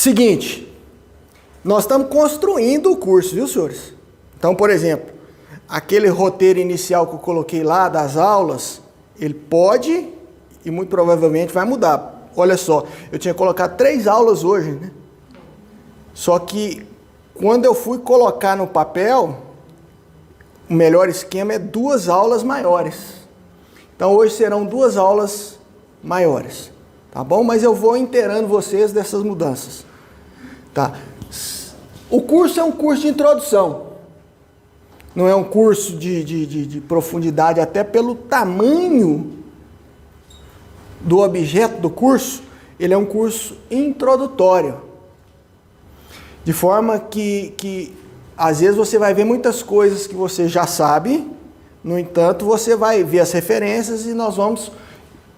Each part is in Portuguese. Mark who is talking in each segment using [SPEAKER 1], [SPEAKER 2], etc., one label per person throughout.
[SPEAKER 1] Seguinte, nós estamos construindo o curso, viu, senhores? Então, por exemplo, aquele roteiro inicial que eu coloquei lá das aulas, ele pode e muito provavelmente vai mudar. Olha só, eu tinha colocado 3 aulas hoje, né? Só que quando eu fui colocar no papel, o melhor esquema é 2 aulas maiores. Então hoje serão 2 aulas maiores, tá bom? Mas eu vou inteirando vocês dessas mudanças, tá? O curso é um curso de introdução, não é um curso de profundidade, até pelo tamanho do objeto do curso, ele é um curso introdutório, de forma que às vezes você vai ver muitas coisas que você já sabe, no entanto, você vai ver as referências e nós vamos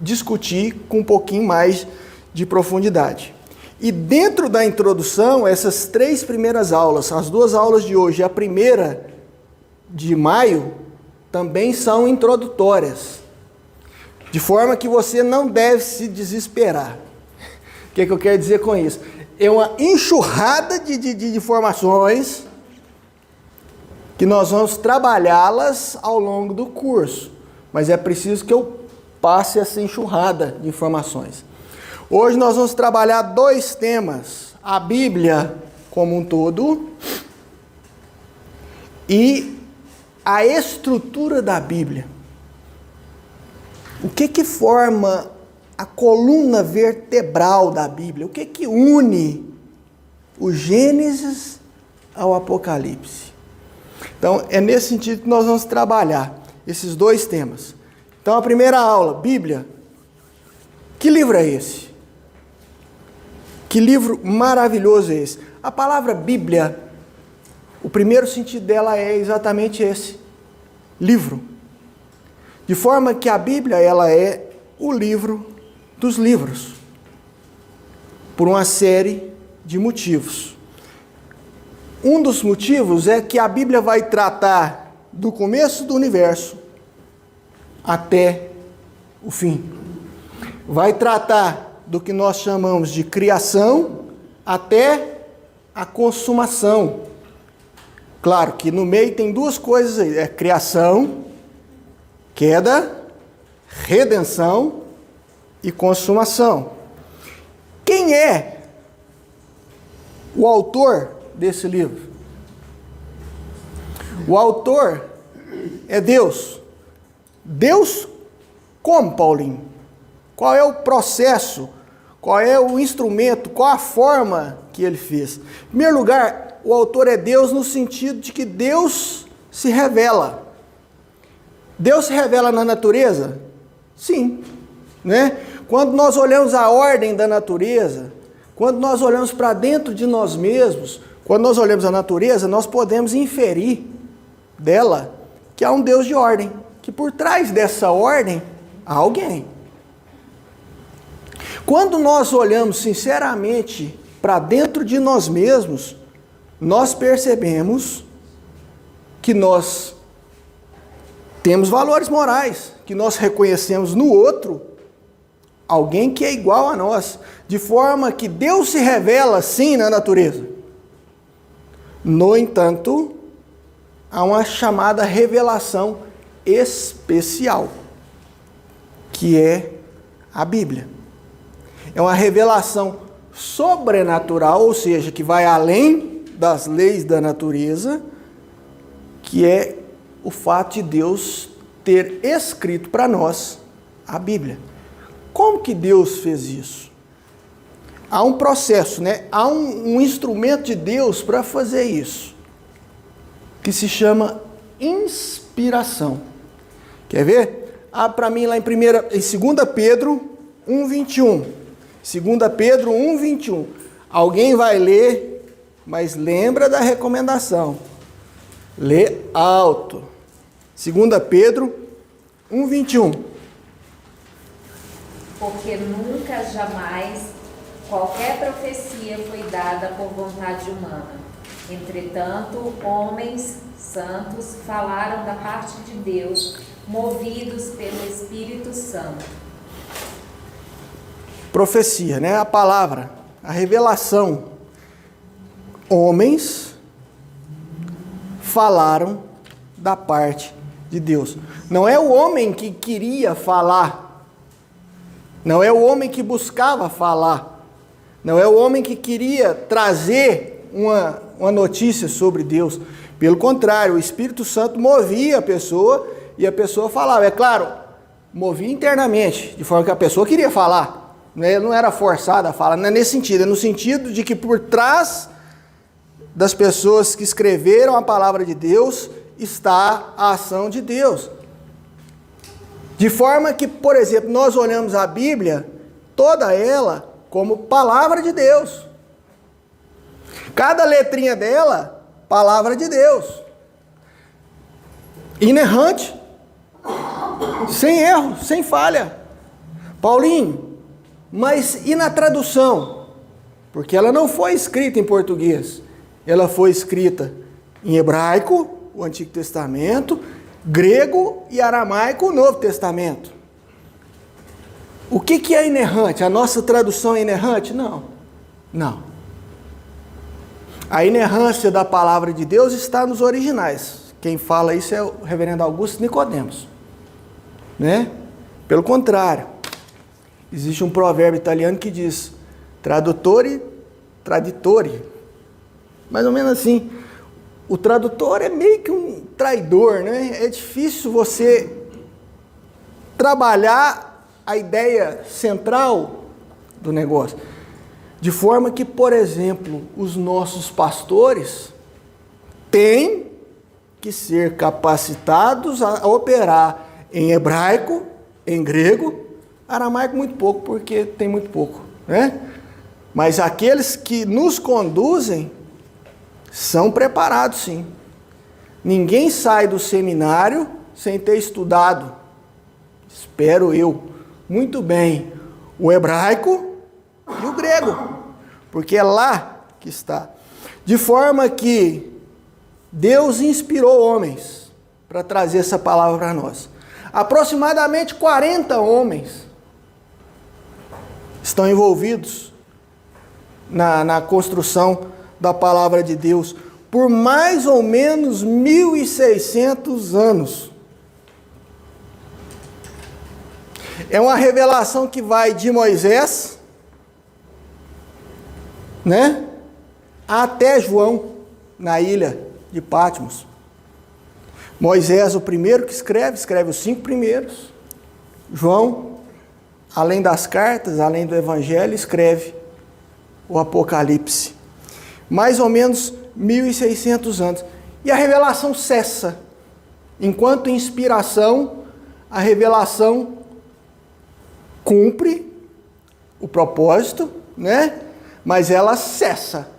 [SPEAKER 1] discutir com um pouquinho mais de profundidade. E dentro da introdução, essas 3 primeiras aulas, as 2 aulas de hoje e a primeira de maio, também são introdutórias. De forma que você não deve se desesperar. O que eu quero dizer com isso? É uma enxurrada de informações que nós vamos trabalhá-las ao longo do curso. Mas é preciso que eu passe essa enxurrada de informações. Hoje nós vamos trabalhar 2 temas. A Bíblia como um todo e a estrutura da Bíblia. O que forma a coluna vertebral da Bíblia? O que une o Gênesis ao Apocalipse? Então, é nesse sentido que nós vamos trabalhar esses 2 temas. Então, a primeira aula, Bíblia. Que livro é esse? Que livro maravilhoso é esse? A palavra Bíblia, o primeiro sentido dela é exatamente esse, livro. De forma que a Bíblia, ela é o livro dos livros, por uma série de motivos. Um dos motivos é que a Bíblia vai tratar do começo do universo até o fim. Vai tratar do que nós chamamos de criação até a consumação. Claro que no meio tem 2 coisas aí, é criação, queda, redenção e consumação. Quem é o autor desse livro? O autor é Deus. Deus como, Paulinho? Qual é o processo? Qual é o instrumento? Qual a forma que ele fez? Em primeiro lugar, o autor é Deus no sentido de que Deus se revela. Deus se revela na natureza? Sim, né? Quando nós olhamos a ordem da natureza, quando nós olhamos para dentro de nós mesmos, quando nós olhamos a natureza, nós podemos inferir dela que há um Deus de ordem, que por trás dessa ordem há alguém. Quando nós olhamos sinceramente para dentro de nós mesmos, nós percebemos que nós temos valores morais, que nós reconhecemos no outro alguém que é igual a nós, de forma que Deus se revela sim na natureza. No entanto, há uma chamada revelação especial, que é a Bíblia. É uma revelação sobrenatural, ou seja, que vai além das leis da natureza, que é o fato de Deus ter escrito para nós a Bíblia. Como que Deus fez isso? Há um processo, né? Há um instrumento de Deus para fazer isso, que se chama inspiração. Quer ver? Abre para mim lá em 2 Pedro 1:21. 2 Pedro 1:21. Alguém vai ler, mas lembra da recomendação. Lê alto. 2 Pedro 1:21.
[SPEAKER 2] Porque nunca, jamais, qualquer profecia foi dada por vontade humana. Entretanto, homens santos falaram da parte de Deus, movidos pelo Espírito Santo.
[SPEAKER 1] Profecia, né? A palavra, a revelação homens falaram da parte de Deus. Não é o homem que queria falar, não é o homem que buscava falar, não é o homem que queria trazer uma notícia sobre Deus. Pelo contrário, o Espírito Santo movia a pessoa e a pessoa falava. É claro, movia internamente, de forma que a pessoa queria falar, né? Não era forçada a falar, não é nesse sentido, é no sentido de que por trás das pessoas que escreveram a palavra de Deus está a ação de Deus. De forma que, por exemplo, nós olhamos a Bíblia, toda ela, como palavra de Deus. Cada letrinha dela, palavra de Deus. Inerrante, sem erro, sem falha. Paulinho, mas e na tradução? Porque ela não foi escrita em português. Ela foi escrita em hebraico, o Antigo Testamento, grego e aramaico, o Novo Testamento. O que é inerrante? A nossa tradução é inerrante? Não. Não. A inerrância da palavra de Deus está nos originais. Quem fala isso é o reverendo Augusto Nicodemos, né? Pelo contrário, existe um provérbio italiano que diz tradutore, traditore. Mais ou menos assim. O tradutor é meio que um traidor, né? É difícil você trabalhar a ideia central do negócio. De forma que, por exemplo, os nossos pastores têm que ser capacitados a operar em hebraico, em grego, aramaico muito pouco, porque tem muito pouco, né? Mas aqueles que nos conduzem são preparados, sim. Ninguém sai do seminário sem ter estudado, espero eu, muito bem, o hebraico e o grego, porque é lá que está. De forma que Deus inspirou homens para trazer essa palavra para nós. Aproximadamente 40 homens estão envolvidos na construção da palavra de Deus por mais ou menos 1.600 anos. É uma revelação que vai de Moisés, né, até João, na ilha de Patmos. Moisés, o primeiro que escreve os 5 primeiros. João, além das cartas, além do evangelho, escreve o Apocalipse. Mais ou menos 1.600 anos. E a revelação cessa. Enquanto inspiração, a revelação cumpre o propósito, né? Mas ela cessa.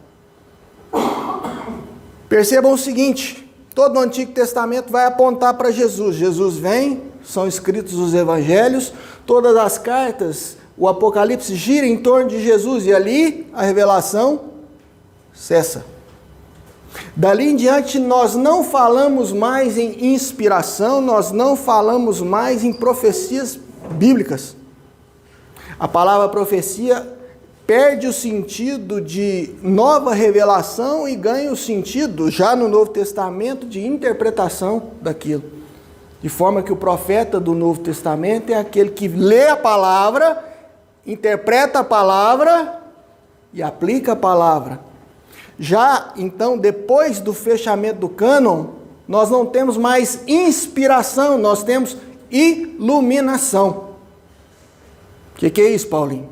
[SPEAKER 1] Percebam o seguinte, todo o Antigo Testamento vai apontar para Jesus. Jesus vem, são escritos os evangelhos, todas as cartas, o Apocalipse gira em torno de Jesus, e ali a revelação cessa. Dali em diante nós não falamos mais em inspiração, nós não falamos mais em profecias bíblicas. A palavra profecia perde o sentido de nova revelação e ganha o sentido, já no Novo Testamento, de interpretação daquilo. De forma que o profeta do Novo Testamento é aquele que lê a palavra, interpreta a palavra e aplica a palavra. Já, então, depois do fechamento do cânon, nós não temos mais inspiração, nós temos iluminação. O que é isso, Paulinho?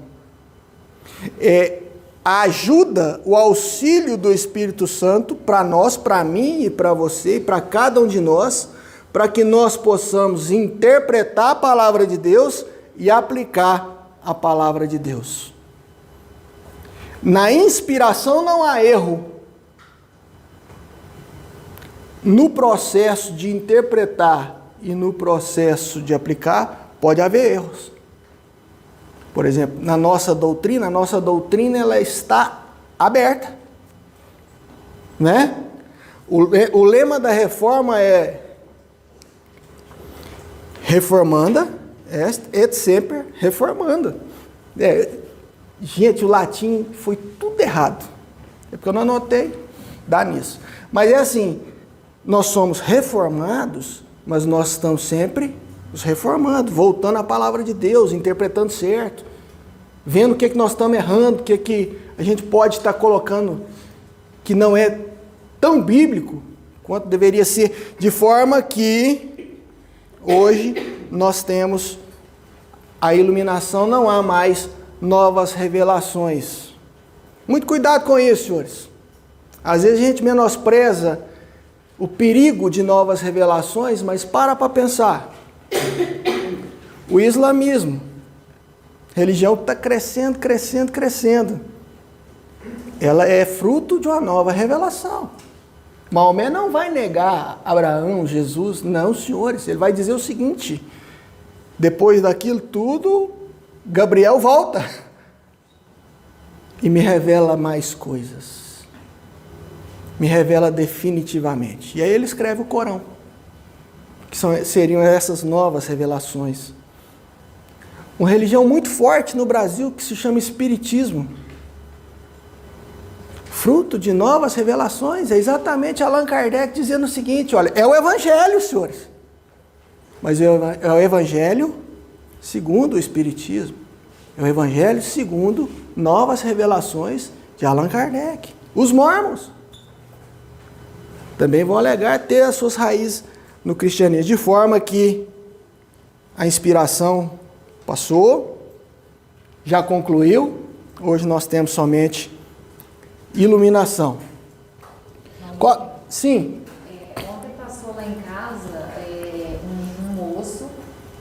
[SPEAKER 1] É a ajuda, o auxílio do Espírito Santo para nós, para mim e para você e para cada um de nós, para que nós possamos interpretar a palavra de Deus e aplicar a palavra de Deus. Na inspiração não há erro. No processo de interpretar e no processo de aplicar, pode haver erros. Por exemplo, na nossa doutrina ela está aberta, né? O lema da reforma é reformanda est et semper reformanda. Gente, o latim foi tudo errado. É porque eu não anotei. dá nisso. Mas é assim, nós somos reformados, mas nós estamos sempre nos reformando, voltando à palavra de Deus, interpretando certo, vendo o que nós estamos errando, o que a gente pode estar colocando que não é tão bíblico quanto deveria ser, de forma que hoje nós temos a iluminação, não há mais novas revelações. Muito cuidado com isso, senhores. Às vezes a gente menospreza o perigo de novas revelações, mas para pensar. O islamismo, religião que está crescendo, crescendo, crescendo, ela é fruto de uma nova revelação. Maomé não vai negar Abraão, Jesus, não, senhores. Ele vai dizer o seguinte: depois daquilo tudo, Gabriel volta e me revela mais coisas. Me revela definitivamente. E aí ele escreve o Corão, que seriam essas novas revelações. Uma religião muito forte no Brasil que se chama Espiritismo. Fruto de novas revelações, é exatamente Allan Kardec dizendo o seguinte: olha, é o Evangelho, senhores, mas é o Evangelho segundo o Espiritismo, é o Evangelho segundo novas revelações de Allan Kardec. Os mormons também vão alegar ter as suas raízes no cristianismo, de forma que a inspiração passou, já concluiu, hoje nós temos somente iluminação. Sim.
[SPEAKER 2] Ontem passou lá em casa um moço,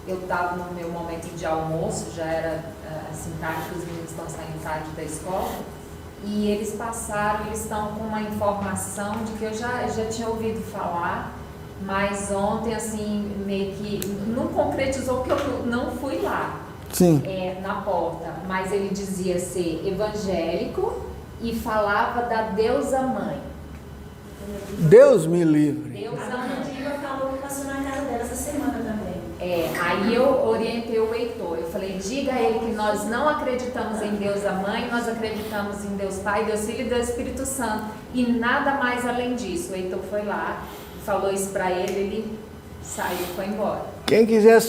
[SPEAKER 2] eu estava no meu momento de almoço, já era assim, tarde, que os meninos estão saindo tarde da escola, e eles passaram, eles estão com uma informação de que eu já tinha ouvido falar, mas ontem, assim, meio que não concretizou, porque eu não fui lá.
[SPEAKER 1] Sim.
[SPEAKER 2] Na porta, mas ele dizia ser evangélico e falava da deusa mãe.
[SPEAKER 1] Deus me livre.
[SPEAKER 2] Deusa
[SPEAKER 3] A
[SPEAKER 2] mãe.
[SPEAKER 3] Diva falou que passou na casa dela essa semana também.
[SPEAKER 2] Aí eu orientei o Heitor, eu falei, diga a ele que nós não acreditamos em deusa mãe, nós acreditamos em Deus Pai, Deus Filho e Deus Espírito Santo, e nada mais além disso. O Heitor foi lá, falou isso para ele saiu e foi embora.
[SPEAKER 1] Quem quiser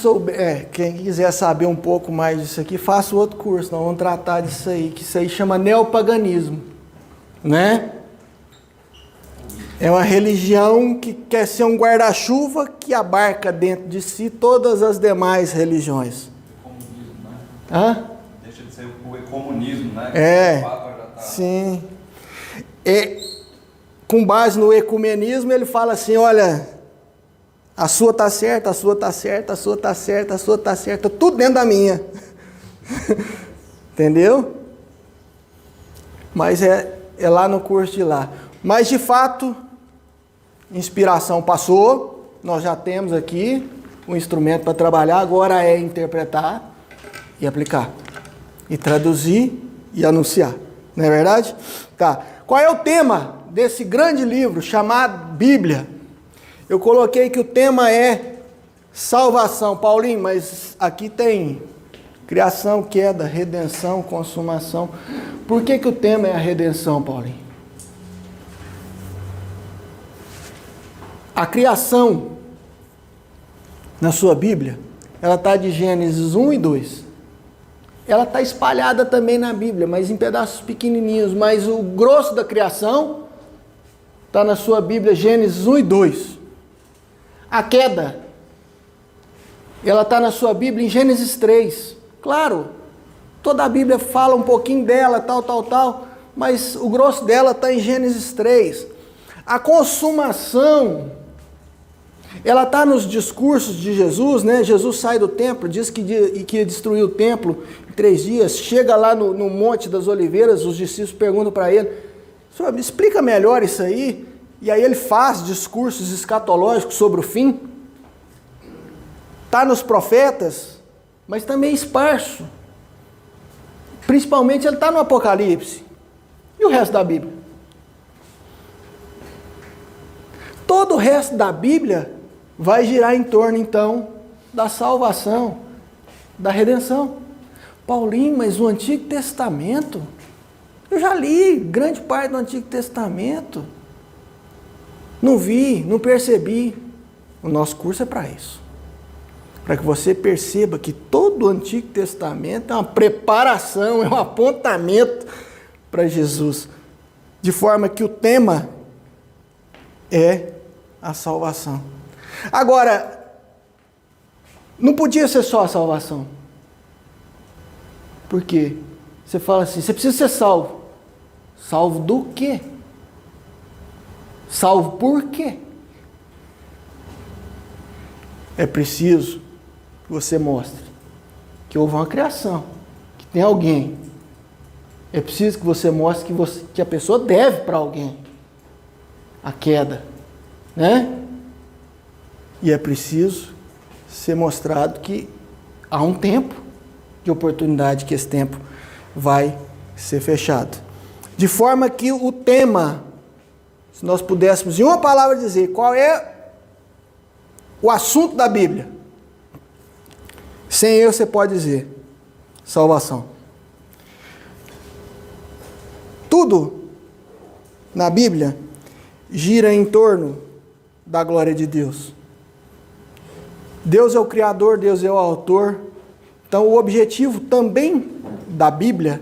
[SPEAKER 1] saber um pouco mais disso aqui, faça outro curso, nós vamos tratar disso aí, que isso aí chama neopaganismo, né? É uma religião que quer ser um guarda-chuva que abarca dentro de si todas as demais religiões.
[SPEAKER 4] Comunismo, né?
[SPEAKER 1] Hã?
[SPEAKER 4] Deixa de ser o ecumenismo, né?
[SPEAKER 1] É,
[SPEAKER 4] O Papa já tá...
[SPEAKER 1] sim. Com base no ecumenismo, ele fala assim, olha, a sua está certa, a sua está certa, a sua está certa, a sua está certa, tudo dentro da minha. Entendeu? Mas é lá no curso de lá. Mas, de fato, inspiração passou, nós já temos aqui um instrumento para trabalhar, agora é interpretar e aplicar, e traduzir e anunciar, não é verdade? Tá. Qual é o tema desse grande livro chamado Bíblia? Eu coloquei que o tema é salvação. Paulinho, mas aqui tem criação, queda, redenção, consumação. Por que o tema é a redenção, Paulinho? A criação, na sua Bíblia, ela está de Gênesis 1 e 2. Ela está espalhada também na Bíblia, mas em pedaços pequenininhos. Mas o grosso da criação está na sua Bíblia, Gênesis 1 e 2. A queda, ela está na sua Bíblia em Gênesis 3. Claro, toda a Bíblia fala um pouquinho dela, tal, mas o grosso dela está em Gênesis 3. A consumação, ela está nos discursos de Jesus, né? Jesus sai do templo, diz que ia destruir o templo em 3 dias, chega lá no Monte das Oliveiras, os discípulos perguntam para ele, Senhor, me explica melhor isso aí, e aí ele faz discursos escatológicos sobre o fim, está nos profetas, mas também esparso, principalmente ele está no Apocalipse, e o resto da Bíblia? Todo o resto da Bíblia vai girar em torno, então, da salvação, da redenção. Paulinho, mas o Antigo Testamento, eu já li grande parte do Antigo Testamento. Não vi, não percebi. O nosso curso é para isso. Para que você perceba que todo o Antigo Testamento é uma preparação, é um apontamento para Jesus. De forma que o tema é a salvação. Agora, não podia ser só a salvação. Por quê? Você fala assim, você precisa ser salvo. Salvo do quê? Salvo por quê? É preciso que você mostre que houve uma criação, que tem alguém. É preciso que você mostre que a pessoa deve para alguém a queda, né? E é preciso ser mostrado que há um tempo de oportunidade, que esse tempo vai ser fechado. De forma que o tema, se nós pudéssemos em uma palavra dizer qual é o assunto da Bíblia, sem eu você pode dizer salvação. Tudo na Bíblia gira em torno da glória de Deus. Deus é o Criador, Deus é o Autor. Então o objetivo também da Bíblia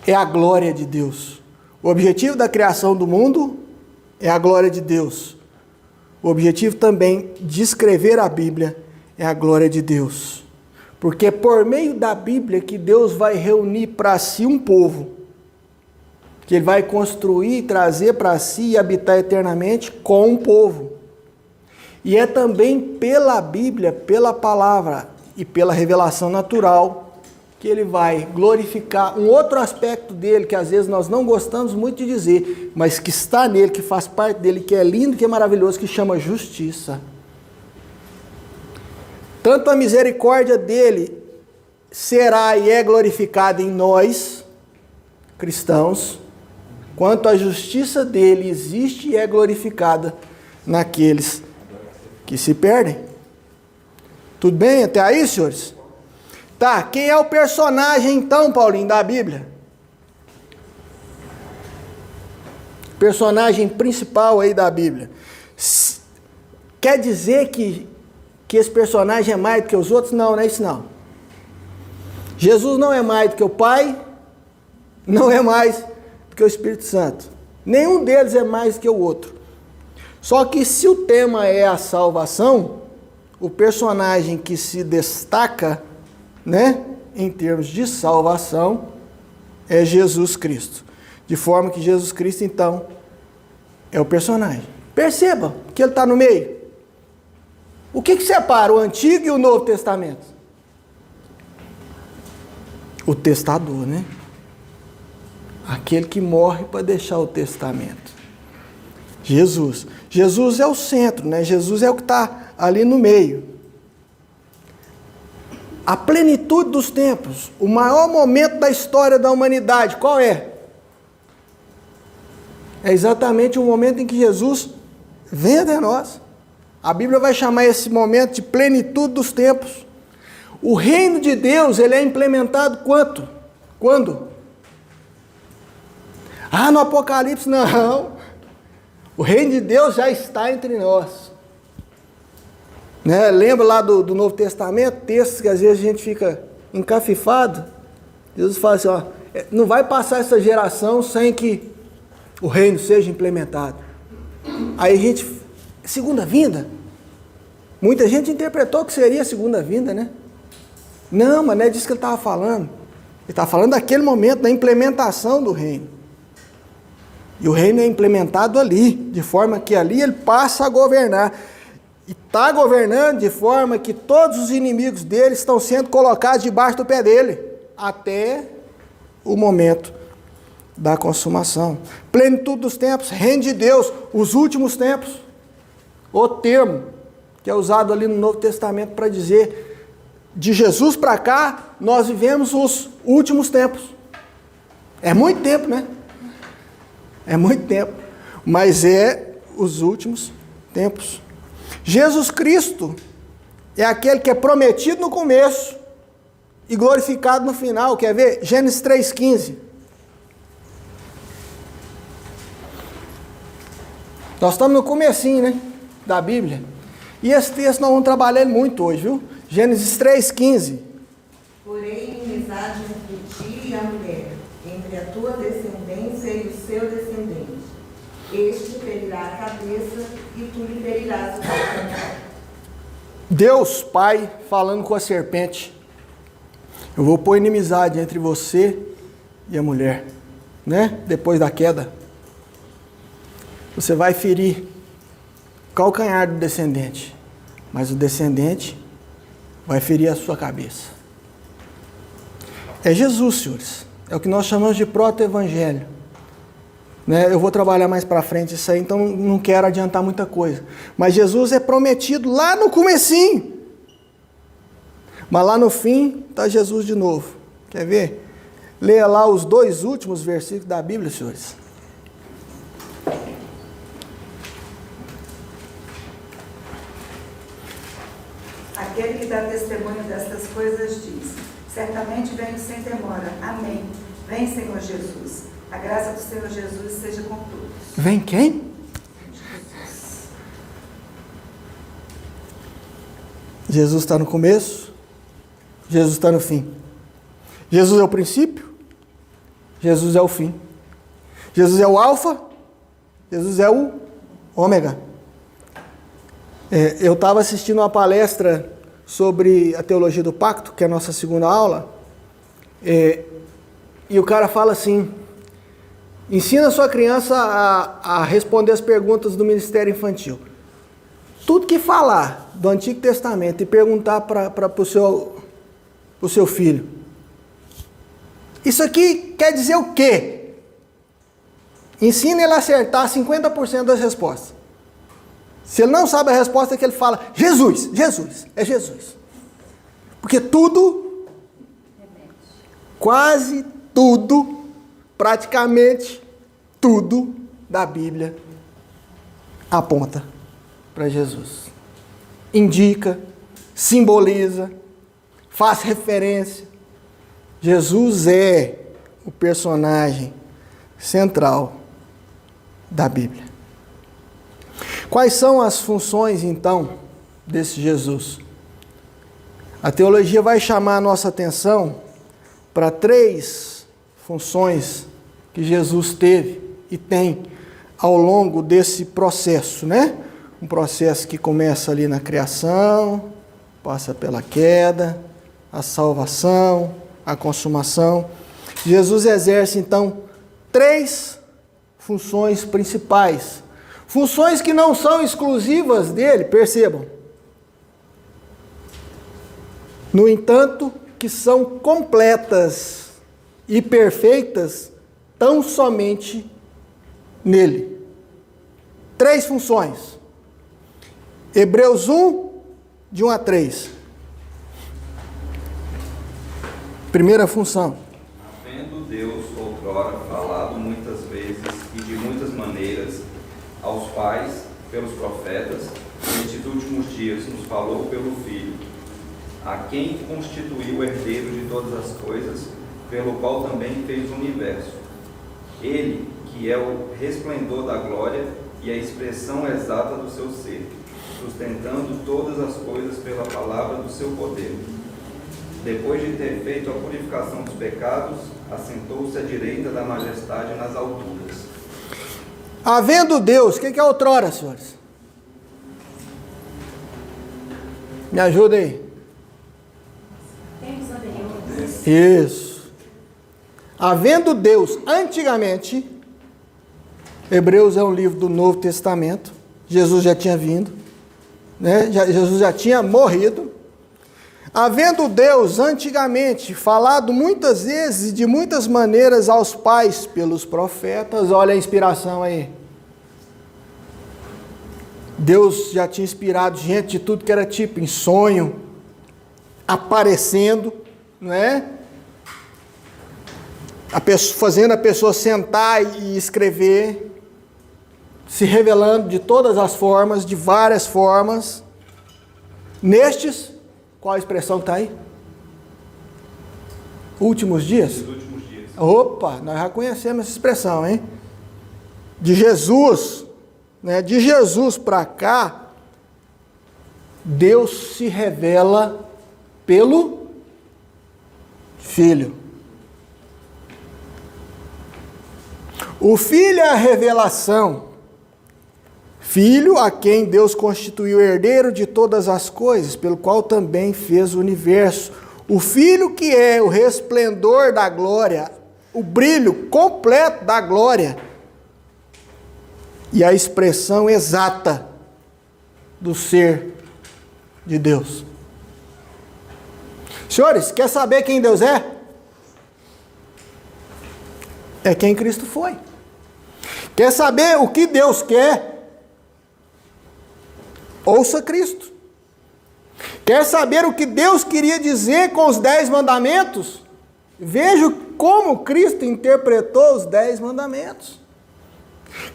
[SPEAKER 1] é a glória de Deus. O objetivo da criação do mundo é a glória de Deus. O objetivo também de escrever a Bíblia é a glória de Deus. Porque é por meio da Bíblia que Deus vai reunir para si um povo, que Ele vai construir, trazer para si e habitar eternamente com um povo. E é também pela Bíblia, pela palavra e pela revelação natural, que Ele vai glorificar um outro aspecto dele, que às vezes nós não gostamos muito de dizer, mas que está nele, que faz parte dele, que é lindo, que é maravilhoso, que chama justiça. Tanto a misericórdia dele será e é glorificada em nós, cristãos, quanto a justiça dele existe e é glorificada naqueles que se perdem. Tudo bem até aí, senhores? Tá, quem é o personagem então, Paulinho, da Bíblia? Personagem principal aí da Bíblia. Quer dizer que esse personagem é mais do que os outros? Não, não é isso não. Jesus não é mais do que o Pai, não é mais do que o Espírito Santo. Nenhum deles é mais do que o outro. Só que se o tema é a salvação, o personagem que se destaca, né, em termos de salvação, é Jesus Cristo. De forma que Jesus Cristo, então, é o personagem. Perceba que ele está no meio. O que separa o Antigo e o Novo Testamento? O testador, né? Aquele que morre para deixar o testamento. Jesus. Jesus é o centro, né? Jesus é o que está ali no meio. A plenitude dos tempos, o maior momento da história da humanidade, qual é? É exatamente o momento em que Jesus vem até nós. A Bíblia vai chamar esse momento de plenitude dos tempos. O reino de Deus, ele é implementado quando? Ah, no Apocalipse, não. O reino de Deus já está entre nós. Né? Lembra lá do Novo Testamento, textos que às vezes a gente fica encafifado. Jesus fala assim, ó, não vai passar essa geração sem que o reino seja implementado. Aí a gente, segunda vinda? Muita gente interpretou que seria a segunda vinda, né? Não, mas não é disso que ele estava falando. Ele estava falando daquele momento, da implementação do reino. E o reino é implementado ali, de forma que ali ele passa a governar. E está governando de forma que todos os inimigos dele estão sendo colocados debaixo do pé dele, até o momento da consumação. Plenitude dos tempos, reino de Deus, os últimos tempos. O termo que é usado ali no Novo Testamento para dizer, de Jesus para cá, nós vivemos os últimos tempos. É muito tempo, né? É muito tempo, mas é os últimos tempos. Jesus Cristo é aquele que é prometido no começo e glorificado no final. Quer ver? Gênesis 3,15. Nós estamos no comecinho, né, da Bíblia. E esse texto nós vamos trabalhar ele muito hoje, viu? Gênesis 3,15.
[SPEAKER 5] Porém, inimizade entre ti e a mulher, entre a tua descendência e o seu descendente. Este ferirá a cabeça e tu lhe ferirás o calcanhar.
[SPEAKER 1] Deus Pai falando com a serpente. Eu vou pôr inimizade entre você e a mulher, né? Depois da queda. Você vai ferir o calcanhar do descendente, mas o descendente vai ferir a sua cabeça. É Jesus, senhores. É o que nós chamamos de proto-evangelho. Né? Eu vou trabalhar mais para frente isso aí, então não quero adiantar muita coisa. Mas Jesus é prometido lá no comecinho. Mas lá no fim está Jesus de novo. Quer ver? Leia lá os 2 últimos versículos da Bíblia, senhores.
[SPEAKER 5] Aquele que dá testemunho destas coisas diz: certamente venho sem demora. Amém. Vem, Senhor Jesus. A graça do Senhor Jesus seja com todos.
[SPEAKER 1] Vem quem?
[SPEAKER 5] Jesus.
[SPEAKER 1] Jesus está no começo, Jesus está no fim. Jesus é o princípio, Jesus é o fim. Jesus é o alfa, Jesus é o ômega. Eu estava assistindo uma palestra sobre a teologia do pacto, que é a nossa segunda aula, e o cara fala assim: ensina a sua criança a responder as perguntas do ministério infantil. Tudo que falar do Antigo Testamento e perguntar para o seu filho, isso aqui quer dizer o quê? Ensina ele a acertar 50% das respostas. Se ele não sabe a resposta, é que ele fala: Jesus, Jesus, é Jesus. Porque tudo, quase tudo, praticamente tudo da Bíblia aponta para Jesus. Indica, simboliza, faz referência. Jesus é o personagem central da Bíblia. Quais são as funções, então, desse Jesus? A teologia vai chamar a nossa atenção para 3 funções que Jesus teve e tem ao longo desse processo, né? Um processo que começa ali na criação, passa pela queda, a salvação, a consumação. Jesus exerce, então, 3 funções principais. Funções que não são exclusivas dele, percebam. No entanto, que são completas e perfeitas tão somente nele. 3 funções. Hebreus 1, de 1 a 3. Primeira função.
[SPEAKER 4] Havendo Deus outrora falado muitas vezes e de muitas maneiras aos pais, pelos profetas, nestes últimos dias nos falou pelo Filho, a quem constituiu o herdeiro de todas as coisas, pelo qual também fez o universo. Ele, que é o resplendor da glória e a expressão exata do seu ser, sustentando todas as coisas pela palavra do seu poder. Depois de ter feito a purificação dos pecados, assentou-se à direita da majestade nas alturas.
[SPEAKER 1] Havendo Deus, o que é outrora, senhores? Me ajuda aí.
[SPEAKER 3] Tempos anteriores.
[SPEAKER 1] Isso. Havendo Deus antigamente, Hebreus é um livro do Novo Testamento, Jesus já tinha vindo, né? Jesus já tinha morrido. Havendo Deus antigamente falado muitas vezes e de muitas maneiras aos pais pelos profetas, olha a inspiração aí. Deus já tinha inspirado gente de tudo que era tipo, em sonho, aparecendo, não é? Fazendo a pessoa sentar e escrever, se revelando de todas as formas, de várias formas. Nestes, qual a expressão que está aí? Últimos dias?
[SPEAKER 4] Nos últimos dias.
[SPEAKER 1] Opa, nós já conhecemos essa expressão, hein? De Jesus, né, de Jesus para cá, Deus se revela pelo Filho. O Filho é a revelação. Filho a quem Deus constituiu herdeiro de todas as coisas, pelo qual também fez o universo. O Filho que é o resplendor da glória, o brilho completo da glória e a expressão exata do ser de Deus. Senhores, quer saber quem Deus é? É quem Cristo foi. Quer saber o que Deus quer? Ouça Cristo. Quer saber o que Deus queria dizer com os 10 mandamentos? Veja como Cristo interpretou os 10 mandamentos.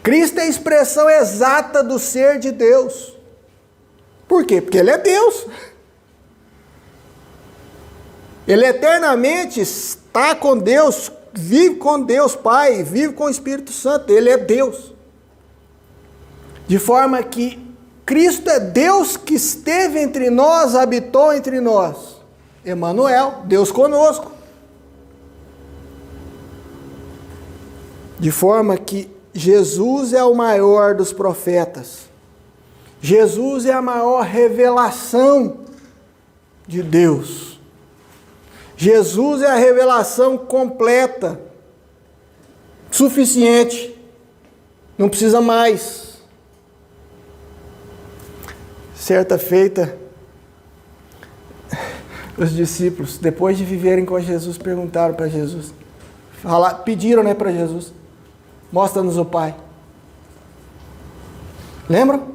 [SPEAKER 1] Cristo é a expressão exata do ser de Deus. Por quê? Porque Ele é Deus. Ele eternamente está com Deus, vive com Deus Pai, vive com o Espírito Santo. Ele é Deus. De forma que Cristo é Deus que esteve entre nós, habitou entre nós. Emanuel, Deus conosco. De forma que Jesus é o maior dos profetas. Jesus é a maior revelação de Deus. Jesus é a revelação completa, suficiente, não precisa mais. Certa feita, os discípulos, depois de viverem com Jesus, perguntaram para Jesus, pediram, para Jesus, mostra-nos o Pai. Lembram?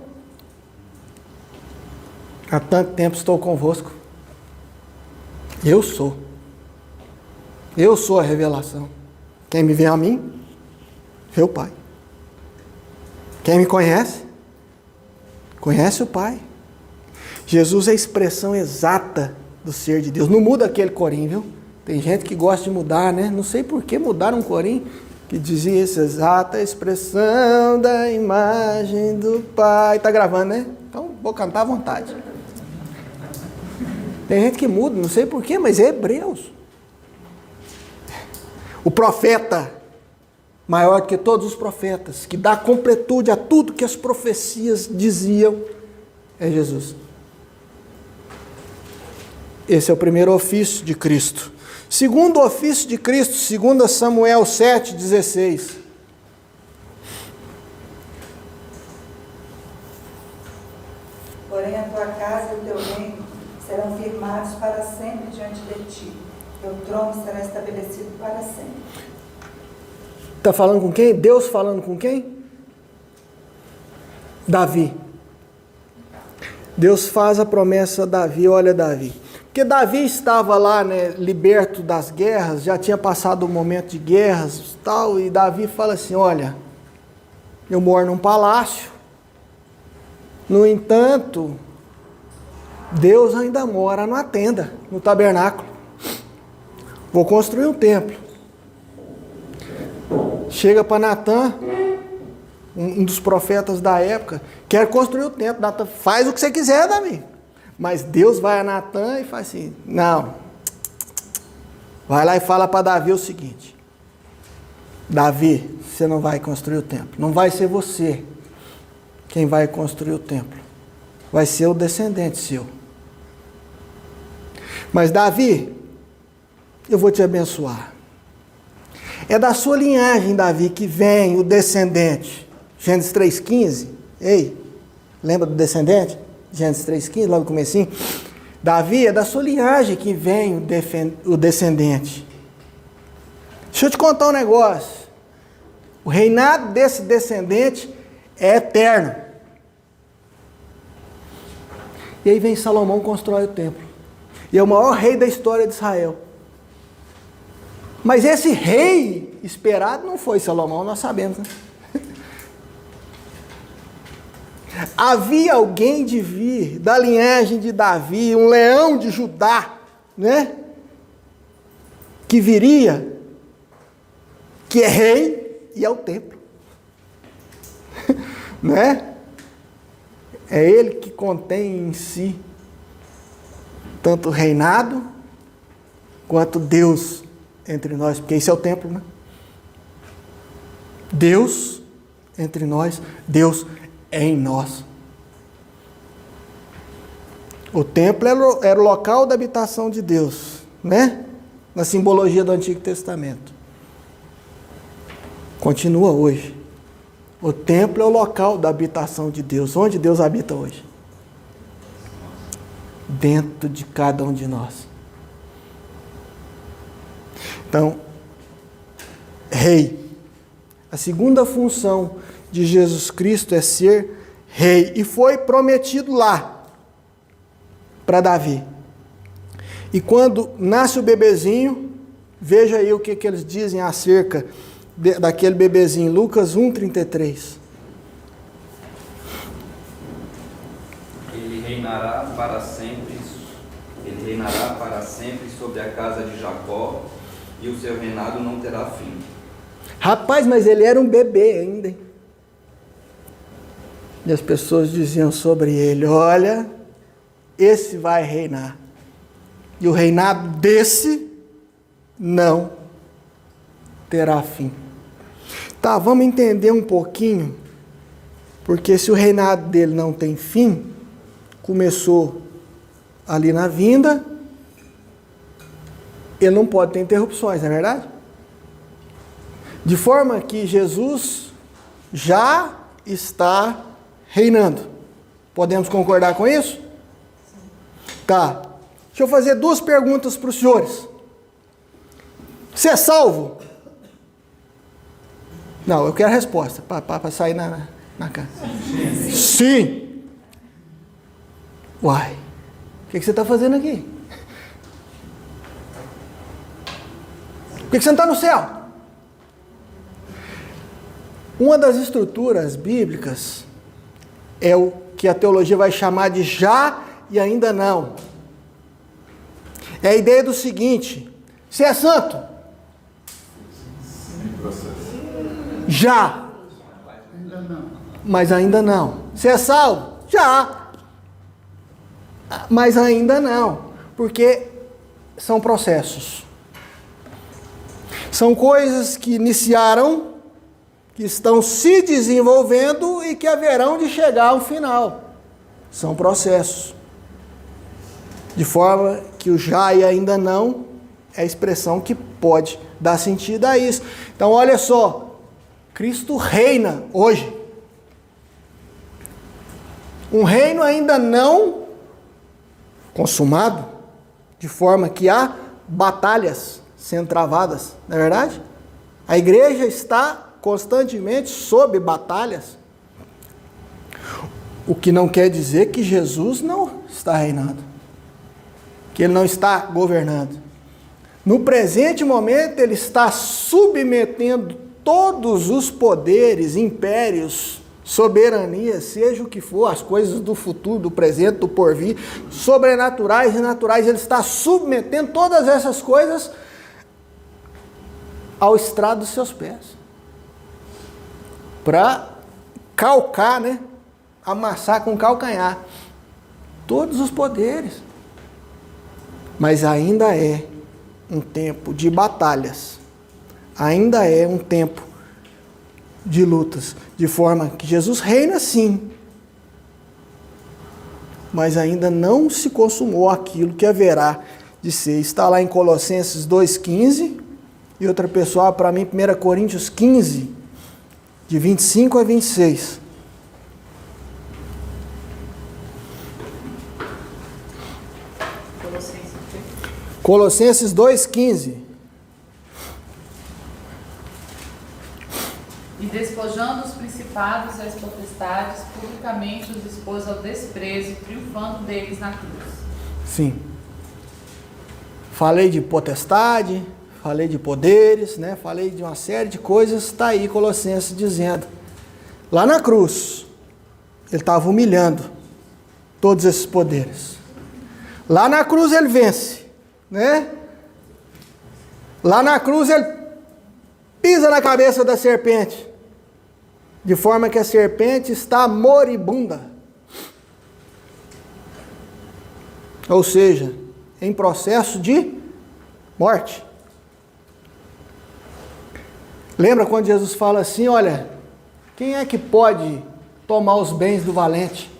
[SPEAKER 1] Há tanto tempo estou convosco. Eu sou a revelação. Quem me vê a mim, vê o Pai. Quem me conhece, conhece o Pai. Jesus é a expressão exata do ser de Deus. Não muda aquele corim, viu? Tem gente que gosta de mudar, né? Não sei por que mudaram um corim que dizia essa exata expressão da imagem do Pai. Tá gravando, né? Então vou cantar à vontade. Tem gente que muda, não sei por quê, mas é Hebreus. O profeta, maior que todos os profetas, que dá completude a tudo que as profecias diziam, é Jesus. Esse é o primeiro ofício de Cristo. Segundo ofício de Cristo, 2 Samuel 7,16.
[SPEAKER 6] Porém a tua casa e o teu reino serão firmados para sempre diante de ti. Teu trono será estabelecido para sempre.
[SPEAKER 1] Está falando com quem? Deus falando com quem? Davi. Deus faz a promessa a Davi, olha Davi. Porque Davi estava lá, liberto das guerras, já tinha passado o momento de guerras tal, e Davi fala assim, olha, eu moro num palácio, no entanto, Deus ainda mora numa tenda, no tabernáculo. Vou construir um templo. Chega para Natã, um dos profetas da época, quer construir o templo. Natã, faz o que você quiser, Davi. Mas Deus vai a Natã e faz assim, não. Vai lá e fala para Davi o seguinte, Davi, você não vai construir o templo. Não vai ser você quem vai construir o templo. Vai ser o descendente seu. Mas Davi, eu vou te abençoar. É da sua linhagem, Davi, que vem o descendente. Gênesis 3,15. Ei, lembra do descendente? Gênesis 3,15, lá no comecinho. Davi, é da sua linhagem que vem o descendente. Deixa eu te contar um negócio. O reinado desse descendente é eterno. E aí vem Salomão, constrói o templo. E é o maior rei da história de Israel. Mas esse rei esperado não foi Salomão, nós sabemos, né? Havia alguém de vir, da linhagem de Davi, um leão de Judá, né? Que viria, que é rei e é o templo. Não é? É Ele que contém em si tanto o reinado quanto Deus entre nós, porque esse é o templo, né? Deus entre nós, Deus é em nós. O templo era o local da habitação de Deus, né? Na simbologia do Antigo Testamento. Continua hoje. O templo é o local da habitação de Deus. Onde Deus habita hoje? Dentro de cada um de nós. Então, rei. A segunda função de Jesus Cristo é ser rei. E foi prometido lá para Davi. E quando nasce o bebezinho, veja aí o que eles dizem acerca daquele bebezinho. Lucas 1:33.
[SPEAKER 4] Ele reinará para sempre sobre a casa de Jacó, e o seu reinado não terá fim.
[SPEAKER 1] Rapaz, mas ele era um bebê ainda, hein? E as pessoas diziam sobre ele: olha, esse vai reinar. E o reinado desse não terá fim. Tá, vamos entender um pouquinho, porque se o reinado dele não tem fim, começou ali na vinda, ele não pode ter interrupções, não é verdade? De forma que Jesus já está reinando. Podemos concordar com isso? Tá. Deixa eu fazer duas perguntas para os senhores. Você é salvo? Não, eu quero a resposta, para sair na casa. Sim. Uai, o que você está fazendo aqui? Por que você não está no céu? Uma das estruturas bíblicas é o que a teologia vai chamar de já e ainda não. É a ideia do seguinte: você é santo? Já. Mas ainda não. Você é salvo? Já. Mas ainda não. Porque são processos. São coisas que iniciaram, que estão se desenvolvendo e que haverão de chegar ao final. São processos. De forma que o já e ainda não é a expressão que pode dar sentido a isso. Então, olha só. Cristo reina hoje. Um reino ainda não consumado, de forma que há batalhas sendo travadas, não é verdade? A igreja está constantemente sob batalhas. O que não quer dizer que Jesus não está reinando, que ele não está governando. No presente momento, ele está submetendo todos os poderes, impérios, soberanias, seja o que for, as coisas do futuro, do presente, do porvir, sobrenaturais e naturais, ele está submetendo todas essas coisas ao estrado dos seus pés. Para calcar, né? Amassar com calcanhar. Todos os poderes. Mas ainda é um tempo de batalhas. Ainda é um tempo de lutas. De forma que Jesus reina sim. Mas ainda não se consumou aquilo que haverá de ser. Está lá em Colossenses 2,15. E outra pessoal, para mim, 1 Coríntios 15, de 25 a 26. Colossenses 2,15.
[SPEAKER 7] E despojando os principados e as potestades, publicamente os expôs ao desprezo, triunfando deles na cruz.
[SPEAKER 1] Sim. Falei de potestade, falei de poderes, né? Falei de uma série de coisas. Está aí Colossenses dizendo. Lá na cruz, ele estava humilhando todos esses poderes. Lá na cruz ele vence, né? Lá na cruz ele pisa na cabeça da serpente. de forma que a serpente está moribunda. Ou seja, em processo de morte. Lembra quando Jesus fala assim, olha, quem é que pode tomar os bens do valente?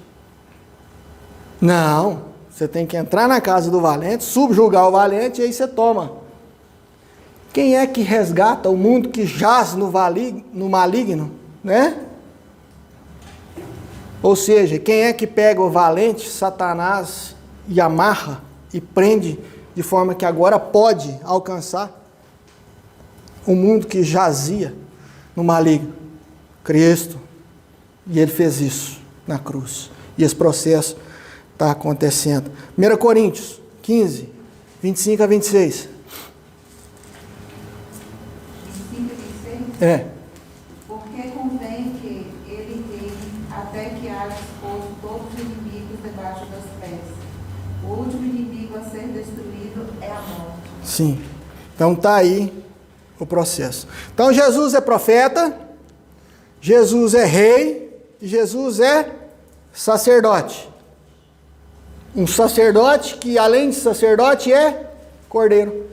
[SPEAKER 1] Não, você tem que entrar na casa do valente, subjugar o valente e aí você toma. Quem é que resgata o mundo que jaz no maligno, né? Ou seja, quem é que pega o valente, Satanás, e amarra e prende de forma que agora pode alcançar o mundo que jazia no maligno? Cristo. E ele fez isso na cruz. E esse processo está acontecendo. 1 Coríntios 15, 25 a 26.
[SPEAKER 8] 25 e 26?
[SPEAKER 1] É.
[SPEAKER 8] Porque convém que ele reine até que haja exposto todos os inimigos debaixo dos pés. O último inimigo a ser destruído é a morte.
[SPEAKER 1] Sim. Então está aí o processo. Então Jesus é profeta, Jesus é rei e Jesus é sacerdote. Um sacerdote que, além de sacerdote, é cordeiro.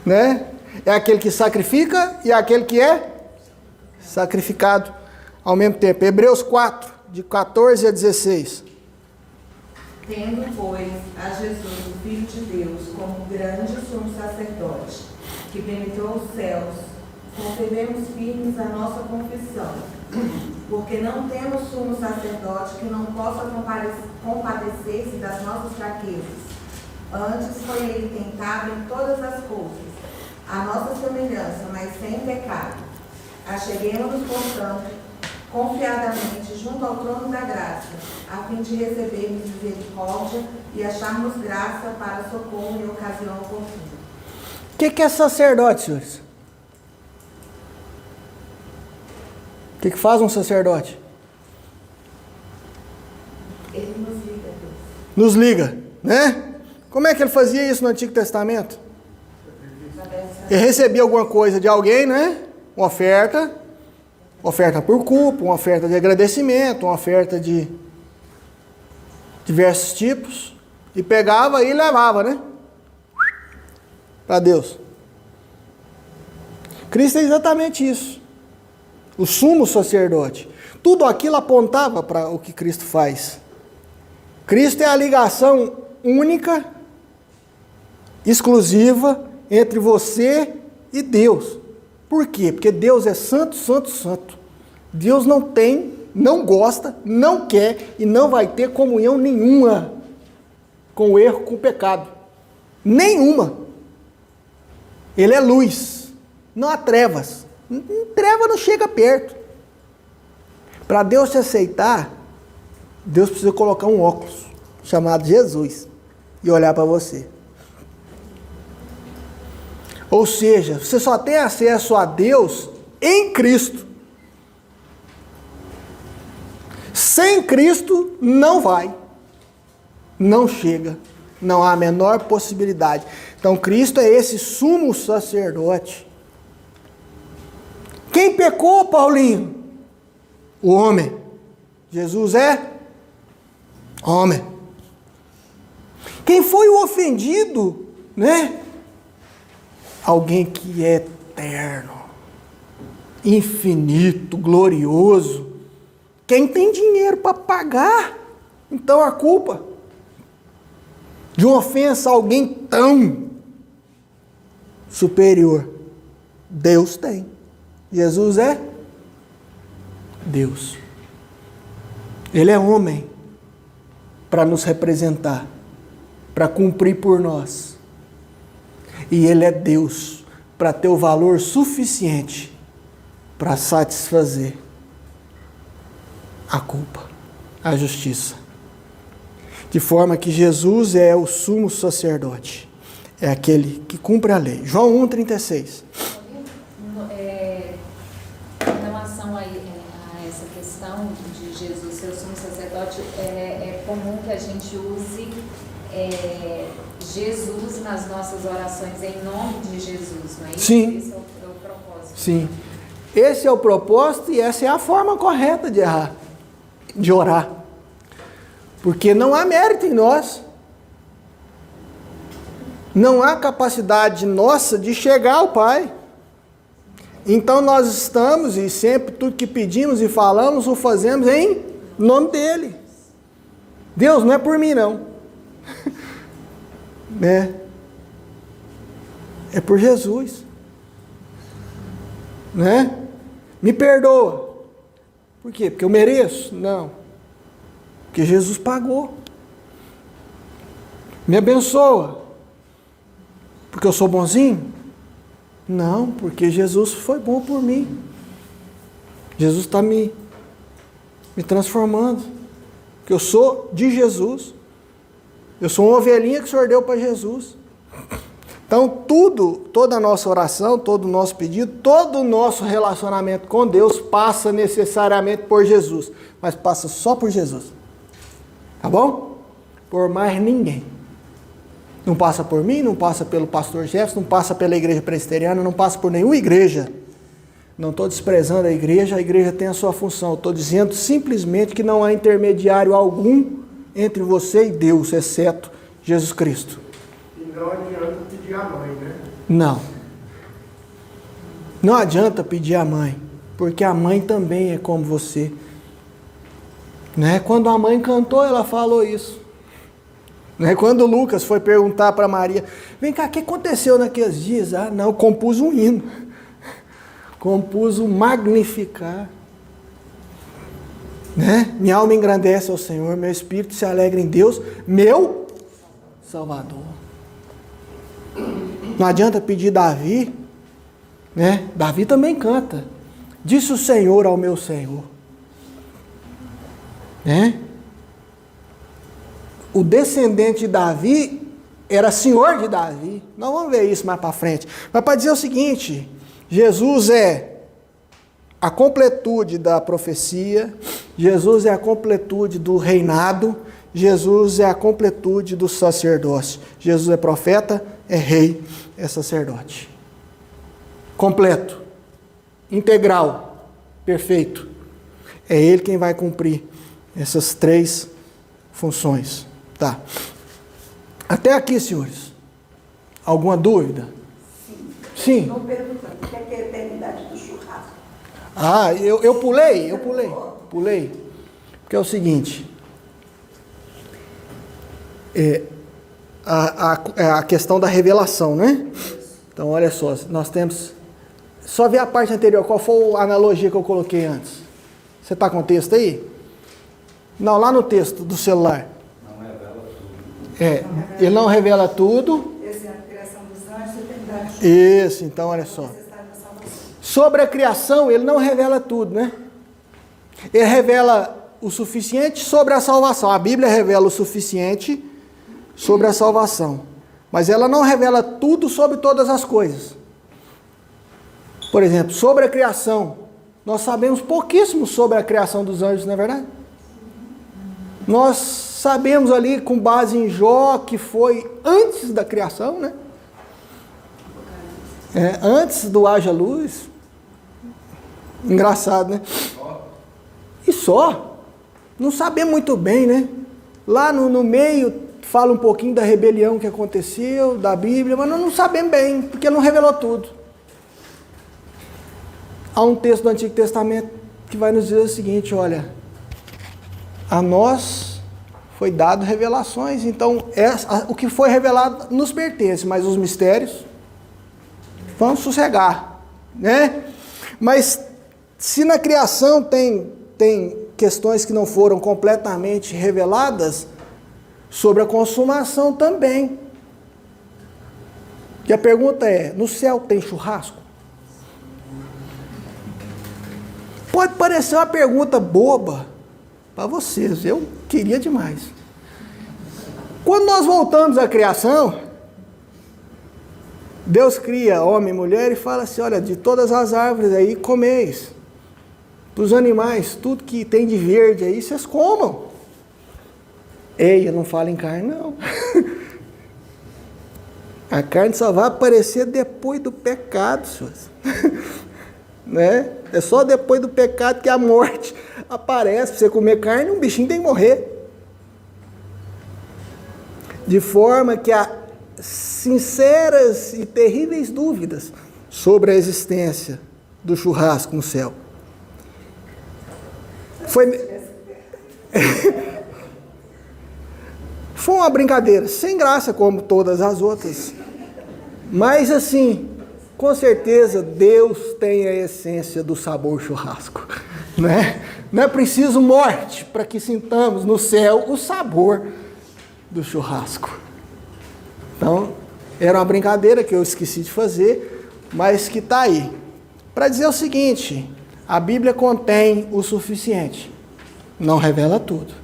[SPEAKER 1] Né? É aquele que sacrifica e é aquele que é sacrificado ao mesmo tempo. Hebreus 4, de 14 a 16.
[SPEAKER 5] Tendo, pois, a Jesus, o Filho de Deus, como grande sumo sacerdote, que penetrou os céus, concedemos firmes a nossa confissão, porque não temos sumo sacerdote que não possa compadecer-se das nossas fraquezas. Antes foi ele tentado em todas as coisas, a nossa semelhança, mas sem pecado. Acheguemos-nos, portanto, confiadamente junto ao trono da graça, a fim de recebermos misericórdia e acharmos graça para socorro em ocasião oportuna.
[SPEAKER 1] O que é sacerdote, senhores? O que faz um sacerdote?
[SPEAKER 5] Ele nos liga, Deus.
[SPEAKER 1] Nos liga, né? Como é que ele fazia isso no Antigo Testamento? Ele recebia alguma coisa de alguém, né? Uma oferta por culpa, uma oferta de agradecimento, uma oferta de diversos tipos, e pegava e levava, né? Para Deus. Cristo é exatamente isso. O sumo sacerdote. Tudo aquilo apontava para o que Cristo faz. Cristo é a ligação única, exclusiva, entre você e Deus. Por quê? Porque Deus é santo, santo, santo. Deus não tem, não gosta, não quer e não vai ter comunhão nenhuma com o erro, com o pecado. Nenhuma. Ele é luz, não há trevas. Treva não chega perto. Para Deus te aceitar, Deus precisa colocar um óculos chamado Jesus e olhar para você. Ou seja, você só tem acesso a Deus em Cristo. Sem Cristo não vai, não chega, não há a menor possibilidade. Então Cristo é esse sumo sacerdote. Quem pecou, Paulinho? O homem. Jesus é homem. Quem foi o ofendido, né? Alguém que é eterno, infinito, glorioso. Quem tem dinheiro para pagar, então a culpa de uma ofensa a alguém tão superior, Deus tem. Jesus é Deus. Ele é homem para nos representar, para cumprir por nós. E Ele é Deus para ter o valor suficiente para satisfazer a culpa, a justiça. De forma que Jesus é o sumo sacerdote, é aquele que cumpre a lei. João 1,36.
[SPEAKER 2] Em relação a essa questão de Jesus ser o sumo sacerdote, é comum que a gente use Jesus nas nossas orações, em nome de Jesus, não é isso?
[SPEAKER 1] Sim.
[SPEAKER 2] Esse é o propósito.
[SPEAKER 1] Sim. Esse é o propósito e essa é a forma correta de orar. Porque não há mérito em nós. Não há capacidade nossa de chegar ao Pai. Então nós estamos, e sempre tudo que pedimos e falamos, o fazemos em nome dEle. Deus, não é por mim não. É por Jesus. Né? Me perdoa. Por quê? Porque eu mereço? Não. Porque Jesus pagou. Me abençoa. Porque eu sou bonzinho? Não, porque Jesus foi bom por mim. Jesus está me transformando. Porque eu sou de Jesus. Eu sou uma ovelhinha que o Senhor deu para Jesus. Então, toda a nossa oração, todo o nosso pedido, todo o nosso relacionamento com Deus passa necessariamente por Jesus. Mas passa só por Jesus. Tá bom? Por mais ninguém. Não passa por mim, não passa pelo pastor Jefferson, não passa pela igreja presbiteriana, não passa por nenhuma igreja. Não estou desprezando a igreja tem a sua função. Estou dizendo simplesmente que não há intermediário algum entre você e Deus, exceto Jesus Cristo.
[SPEAKER 9] E não adianta pedir a mãe, né?
[SPEAKER 1] Não. Não adianta pedir a mãe, porque a mãe também é como você. Né? Quando a mãe cantou, ela falou isso. Né? Quando o Lucas foi perguntar para Maria, vem cá, o que aconteceu naqueles dias? Ah, não, compus um hino. Compus um Magnificar. Né? Minha alma engrandece ao Senhor, meu espírito se alegra em Deus, meu Salvador. Não adianta pedir Davi, né? Davi também canta. Disse o Senhor ao meu Senhor. Né? O descendente de Davi era senhor de Davi. Nós vamos ver isso mais para frente. Mas para dizer o seguinte, Jesus é a completude da profecia, Jesus é a completude do reinado, Jesus é a completude do sacerdócio. Jesus é profeta, é rei, é sacerdote. Completo, integral, perfeito. É Ele quem vai cumprir essas 3 funções. Tá. Até aqui, senhores. Alguma dúvida? Sim.
[SPEAKER 6] Estou perguntando, o que é a eternidade do churrasco?
[SPEAKER 1] Ah, eu pulei. Porque é o seguinte. A questão da revelação, né? Então, olha só, nós temos... Só ver a parte anterior, qual foi a analogia que eu coloquei antes? Você está com o texto aí? Não, lá no texto do celular.
[SPEAKER 4] Não revela tudo.
[SPEAKER 1] Ele não revela tudo.
[SPEAKER 6] Essa é a criação dos anjos e a eternidade do churrasco.
[SPEAKER 1] Isso, então olha só. Sobre a criação, ele não revela tudo, né? Ele revela o suficiente sobre a salvação. A Bíblia revela o suficiente sobre a salvação. Mas ela não revela tudo sobre todas as coisas. Por exemplo, sobre a criação. Nós sabemos pouquíssimo sobre a criação dos anjos, não é verdade? Nós sabemos ali, com base em Jó, que foi antes da criação, né? Antes do haja luz. Engraçado, né? E só. Não sabemos muito bem, né? Lá no meio fala um pouquinho da rebelião que aconteceu, da Bíblia, mas nós não sabemos bem, porque não revelou tudo. Há um texto do Antigo Testamento que vai nos dizer o seguinte, olha, a nós foi dado revelações, então o que foi revelado nos pertence, mas os mistérios vamos sossegar, né? Mas se na criação tem questões que não foram completamente reveladas, sobre a consumação também. E a pergunta é, no céu tem churrasco? Pode parecer uma pergunta boba para vocês, eu queria demais. Quando nós voltamos à criação, Deus cria homem e mulher e fala assim, olha, de todas as árvores aí comeis. Para os animais, tudo que tem de verde aí, vocês comam. Ei, eu não falo em carne, não. A carne só vai aparecer depois do pecado, senhores. Né? É só depois do pecado que a morte aparece. Pra você comer carne, um bichinho tem que morrer. De forma que há sinceras e terríveis dúvidas sobre a existência do churrasco no céu. Foi uma brincadeira, sem graça como todas as outras. Mas assim, com certeza Deus tem a essência do sabor churrasco. Né? Não é preciso morte para que sintamos no céu o sabor do churrasco. Então, era uma brincadeira que eu esqueci de fazer, mas que está aí. Para dizer o seguinte, a Bíblia contém o suficiente, não revela tudo.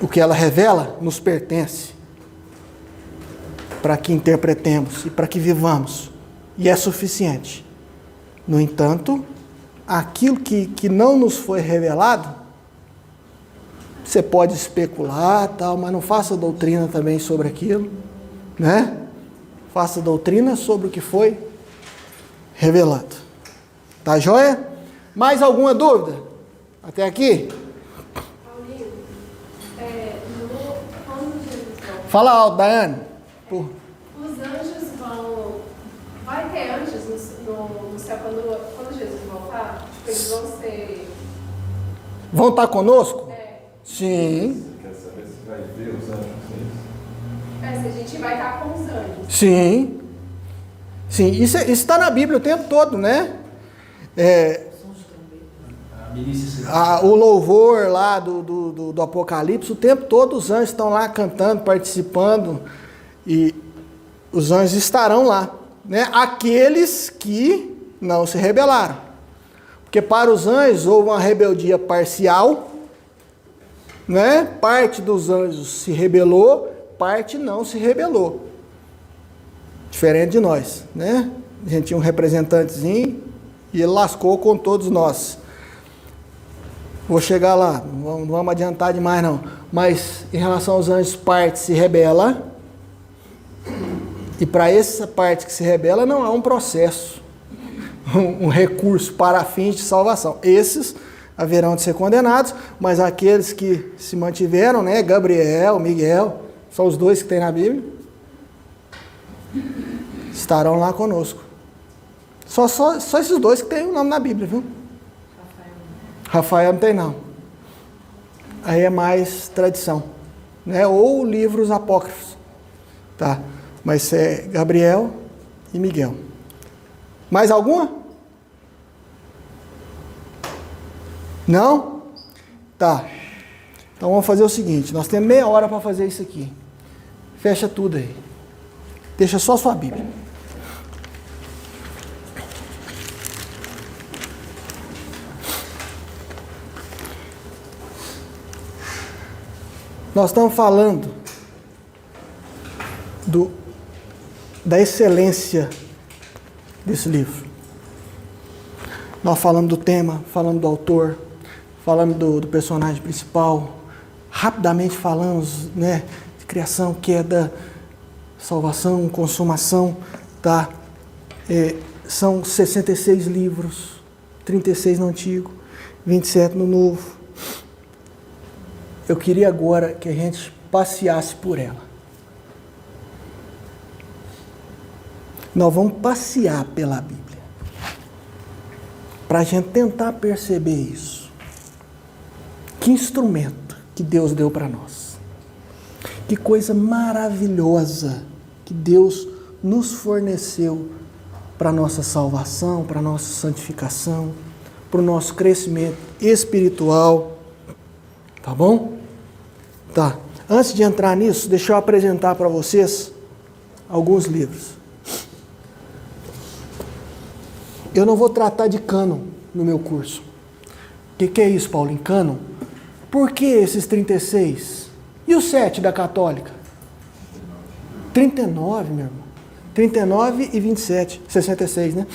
[SPEAKER 1] O que ela revela nos pertence, para que interpretemos e para que vivamos, e é suficiente. No entanto, aquilo que não nos foi revelado, você pode especular, tal, mas não faça doutrina também sobre aquilo, né? Faça doutrina sobre o que foi revelado. Tá joia? Mais alguma dúvida? Até aqui?
[SPEAKER 10] Paulinho, quando Jesus voltar,
[SPEAKER 1] Fala alto, Daiane.
[SPEAKER 10] os anjos vão... Vai ter anjos no céu quando Jesus voltar? Tipo, eles vão ser...
[SPEAKER 1] Vão estar conosco? Sim.
[SPEAKER 4] Quer saber se vai ver os anjos?
[SPEAKER 10] Se a gente vai estar com os anjos.
[SPEAKER 1] Sim. Sim, isso está na Bíblia o tempo todo, né? O louvor lá do Apocalipse, o tempo todo os anjos estão lá cantando, participando, e os anjos estarão lá, né? Aqueles que não se rebelaram. Porque para os anjos houve uma rebeldia parcial, né? Parte dos anjos se rebelou, parte não se rebelou. Diferente de nós, né? A gente tinha um representantezinho e ele lascou com todos nós. Vou chegar lá, não vamos adiantar demais não. Mas em relação aos anjos, parte se rebela. E para essa parte que se rebela não há um processo, um recurso para fins de salvação. Esses haverão de ser condenados, mas aqueles que se mantiveram, né? Gabriel, Miguel, são os dois que tem na Bíblia, estarão lá conosco. Só esses dois que tem o nome na Bíblia, viu? Rafael não tem não. Aí é mais tradição, né? Ou livros apócrifos, tá? Mas é Gabriel e Miguel. Mais alguma? Não? Tá. Então vamos fazer o seguinte, nós temos meia hora para fazer isso aqui. Fecha tudo aí. Deixa só sua Bíblia. Nós estamos falando da excelência desse livro. Nós falamos do tema, falamos do autor, falamos do personagem principal, rapidamente falamos, né, de criação, queda, salvação, consumação, tá? São 66 livros, 36 no Antigo, 27 no Novo. Eu queria agora que a gente passeasse por ela. Nós vamos passear pela Bíblia, para a gente tentar perceber isso. Que instrumento que Deus deu para nós. Que coisa maravilhosa que Deus nos forneceu para a nossa salvação, para a nossa santificação, para o nosso crescimento espiritual. Tá bom? Tá. Antes de entrar nisso, deixa eu apresentar para vocês alguns livros. Eu não vou tratar de cânon no meu curso. O que é isso, Paulinho? Cânon? Por que esses 36? E os 7 da Católica? 39, meu irmão. 39 e 27. 66, né?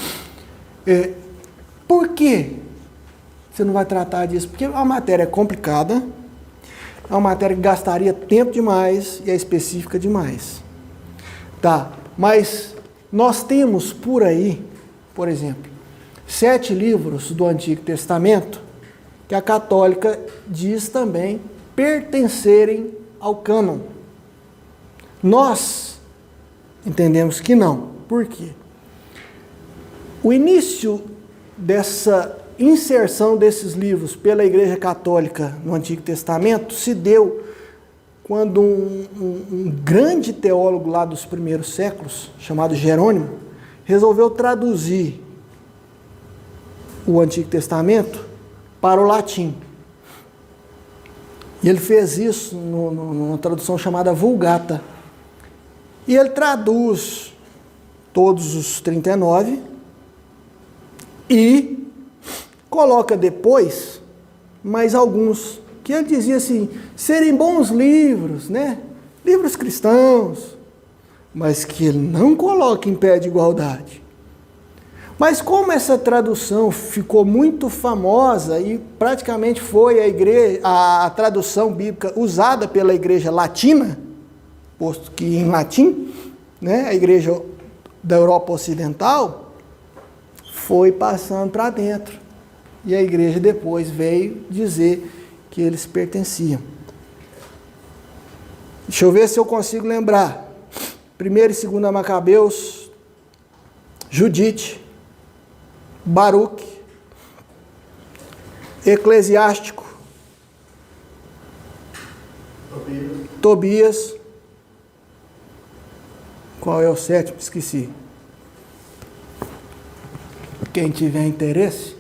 [SPEAKER 1] Por que você não vai tratar disso? Porque a matéria é complicada, é uma matéria que gastaria tempo demais e é específica demais. Tá, mas nós temos por aí por exemplo, 7 livros do Antigo Testamento que a católica diz também pertencerem ao cânon. Nós entendemos que não. Por quê? O início dessa inserção desses livros pela Igreja Católica no Antigo Testamento se deu quando um grande teólogo lá dos primeiros séculos, chamado Jerônimo, resolveu traduzir o Antigo Testamento para o latim. E ele fez isso numa tradução chamada Vulgata. E ele traduz todos os 39 e coloca depois mais alguns, que ele dizia assim, serem bons livros, né? Livros cristãos, mas que ele não coloca em pé de igualdade. Mas como essa tradução ficou muito famosa e praticamente foi a tradução bíblica usada pela igreja latina, posto que em latim, né, a igreja da Europa Ocidental, foi passando para dentro. E a igreja depois veio dizer que eles pertenciam. Deixa eu ver se eu consigo lembrar. 1ª e 2ª Macabeus, Judite, Baruque, Eclesiástico, Tobias. Qual é o 7º? Esqueci. Quem tiver interesse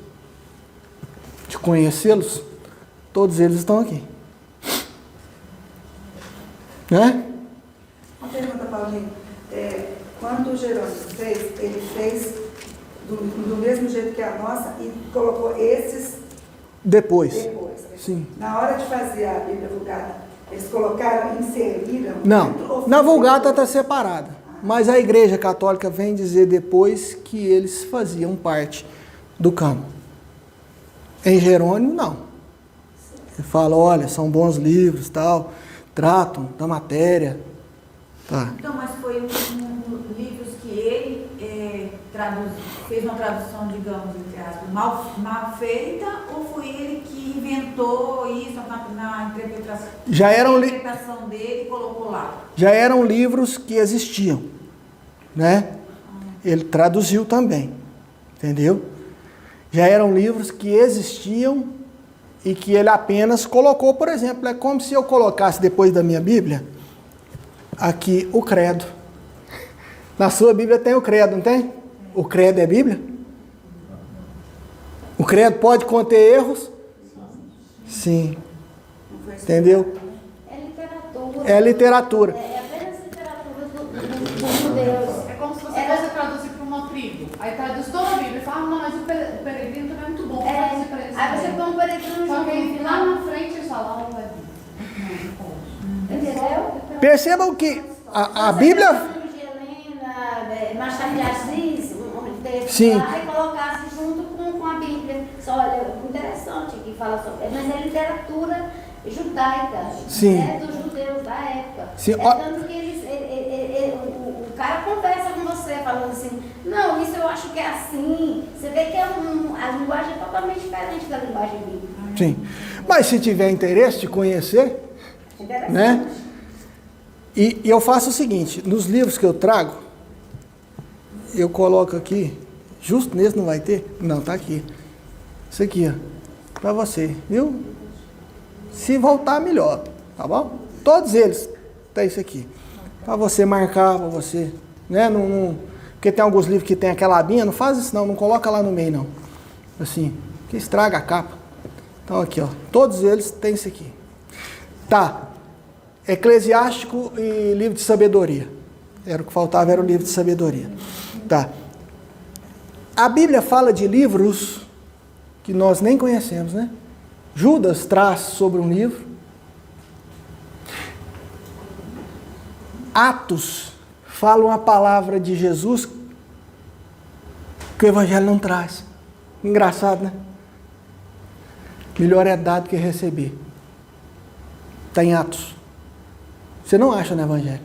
[SPEAKER 1] de conhecê-los, todos eles estão aqui. Né?
[SPEAKER 6] Uma pergunta, Paulinho. Quando o Jerônimo fez, ele fez do mesmo jeito que a nossa e colocou esses
[SPEAKER 1] Depois. Sim.
[SPEAKER 6] Na hora de fazer a Bíblia Vulgata, eles colocaram, inseriram?
[SPEAKER 1] Não, na Vulgata está separada. Mas a Igreja Católica vem dizer depois que eles faziam parte do cânon. Em Jerônimo, não. Ele fala, olha, são bons livros, tal, tratam da matéria. Tá.
[SPEAKER 3] Então, mas foi livros que ele fez uma tradução, digamos, entre aspas, mal feita, ou foi ele que inventou isso na interpretação dele e colocou lá?
[SPEAKER 1] Já eram livros que existiam, né? Ele traduziu também, entendeu? Já eram livros que existiam e que ele apenas colocou, por exemplo, é como se eu colocasse depois da minha Bíblia, aqui o credo. Na sua Bíblia tem o credo, não tem? O credo é Bíblia? O credo pode conter erros? Sim. Entendeu?
[SPEAKER 3] É literatura.
[SPEAKER 1] É literatura.
[SPEAKER 3] É apenas literatura dos judeus.
[SPEAKER 7] É como se você fosse traduzir para uma tribo. Aí traduz toda a Bíblia e fala, não, mas o peregrino também é muito bom.
[SPEAKER 3] Aí você põe um peregrino
[SPEAKER 7] Só que aí
[SPEAKER 3] junto
[SPEAKER 7] lá na frente eles falam, não vai vir.
[SPEAKER 3] Entendeu?
[SPEAKER 1] Percebam que a Bíblia...
[SPEAKER 3] Machado de Assis, um texto
[SPEAKER 1] Sim.
[SPEAKER 3] lá, e colocasse junto com a Bíblia. Só olha, interessante que fala sobre, mas é literatura judaica,
[SPEAKER 1] Sim.
[SPEAKER 3] Né, dos judeus da época.
[SPEAKER 1] Sim.
[SPEAKER 3] Tanto que o cara conversa com você, falando assim, não, isso eu acho que é assim. Você vê que a linguagem é totalmente diferente da linguagem bíblica.
[SPEAKER 1] Sim. Mas se tiver interesse de conhecer, né? E eu faço o seguinte, nos livros que eu trago, eu coloco aqui, justo nesse não vai ter? Não, tá aqui. Isso aqui, ó, para você, viu? Se voltar, melhor, tá bom? Todos eles tem isso aqui. Para você marcar, para você, né? Porque tem alguns livros que tem aquela abinha, não faz isso não coloca lá no meio não. Assim, que estraga a capa. Então aqui, ó, todos eles têm isso aqui. Tá. Eclesiástico e livro de sabedoria. Era o que faltava, era o livro de sabedoria. Tá. A Bíblia fala de livros que nós nem conhecemos, né? Judas traz sobre um livro. Atos fala uma palavra de Jesus que o Evangelho não traz. Engraçado, né? Melhor é dar do que receber. Está em Atos. Você não acha no Evangelho.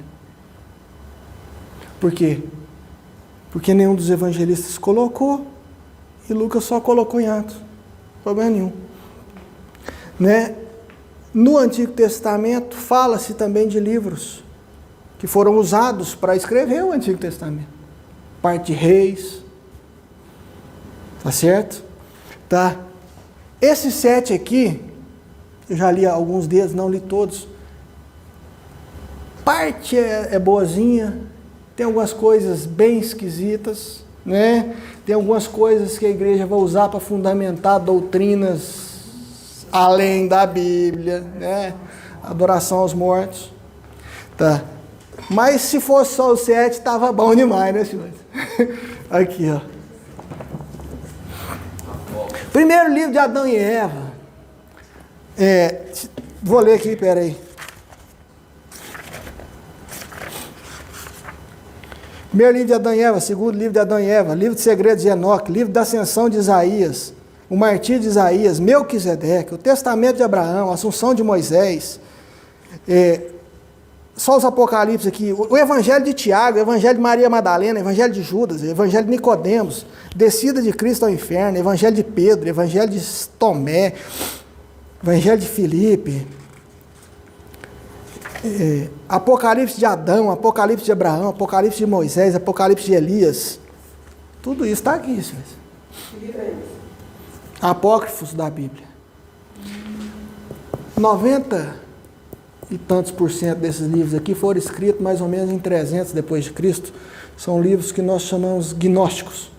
[SPEAKER 1] Por quê? Porque nenhum dos evangelistas colocou, e Lucas só colocou em Atos. Problema nenhum. Né? No Antigo Testamento, fala-se também de livros que foram usados para escrever o Antigo Testamento. Parte de Reis. Tá certo? Tá. Esses 7 aqui, eu já li alguns deles, não li todos. Parte é boazinha, tem algumas coisas bem esquisitas, né? Tem algumas coisas que a igreja vai usar para fundamentar doutrinas além da Bíblia, né? Adoração aos mortos. Tá. Mas se fosse só os 7, estava bom demais, né, senhores? Aqui, ó. Primeiro livro de Adão e Eva. Vou ler aqui, peraí. Primeiro livro de Adão e Eva, segundo livro de Adão e Eva, livro de segredos de Enoque, livro da ascensão de Isaías, o martírio de Isaías, Melquisedeque, o testamento de Abraão, a assunção de Moisés, só os apocalipses aqui, o evangelho de Tiago, o evangelho de Maria Madalena, o evangelho de Judas, o evangelho de Nicodemos, descida de Cristo ao inferno, o evangelho de Pedro, o evangelho de Tomé, o evangelho de Filipe, Apocalipse de Adão, Apocalipse de Abraão, Apocalipse de Moisés, Apocalipse de Elias. Tudo isso está aqui, senhores. Apócrifos da Bíblia. 90 e tantos % desses livros aqui foram escritos mais ou menos em 300 depois de Cristo. São livros que nós chamamos gnósticos.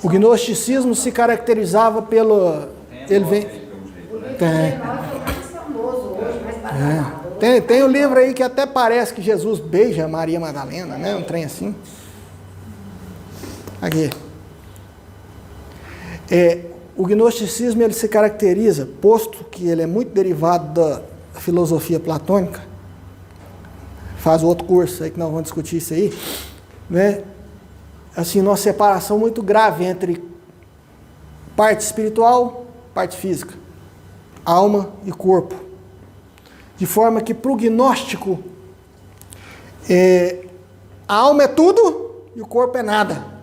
[SPEAKER 1] O gnosticismo se caracterizava pelo... Ele vem... Tem um livro aí que até parece que Jesus beija Maria Madalena, né? Um trem assim. Aqui. O gnosticismo ele se caracteriza, posto que ele é muito derivado da filosofia platônica, faz outro curso aí que nós vamos discutir isso aí, né? Assim, uma separação muito grave entre parte espiritual, parte física, alma e corpo. De forma que para o gnóstico, a alma é tudo e o corpo é nada.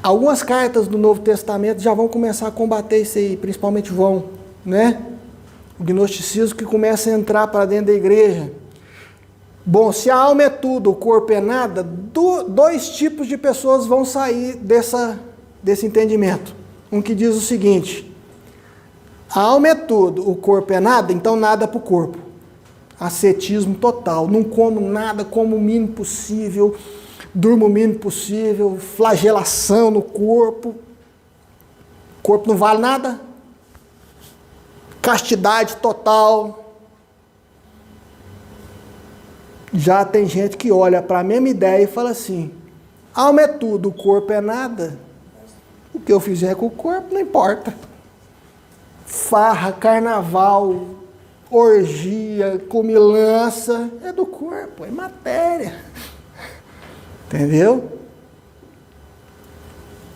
[SPEAKER 1] Algumas cartas do Novo Testamento já vão começar a combater isso aí, principalmente João, né? O gnosticismo que começa a entrar para dentro da igreja. Bom, se a alma é tudo, o corpo é nada, 2 tipos de pessoas vão sair desse entendimento. Um que diz o seguinte: a alma é tudo, o corpo é nada, então nada para o corpo. Ascetismo total, não como nada, como o mínimo possível, durmo o mínimo possível, flagelação no corpo. O corpo não vale nada. Castidade total. Já tem gente que olha para a mesma ideia e fala assim: a alma é tudo, o corpo é nada. O que eu fizer com o corpo não importa. Farra, carnaval, orgia, comilança, é do corpo, é matéria. Entendeu?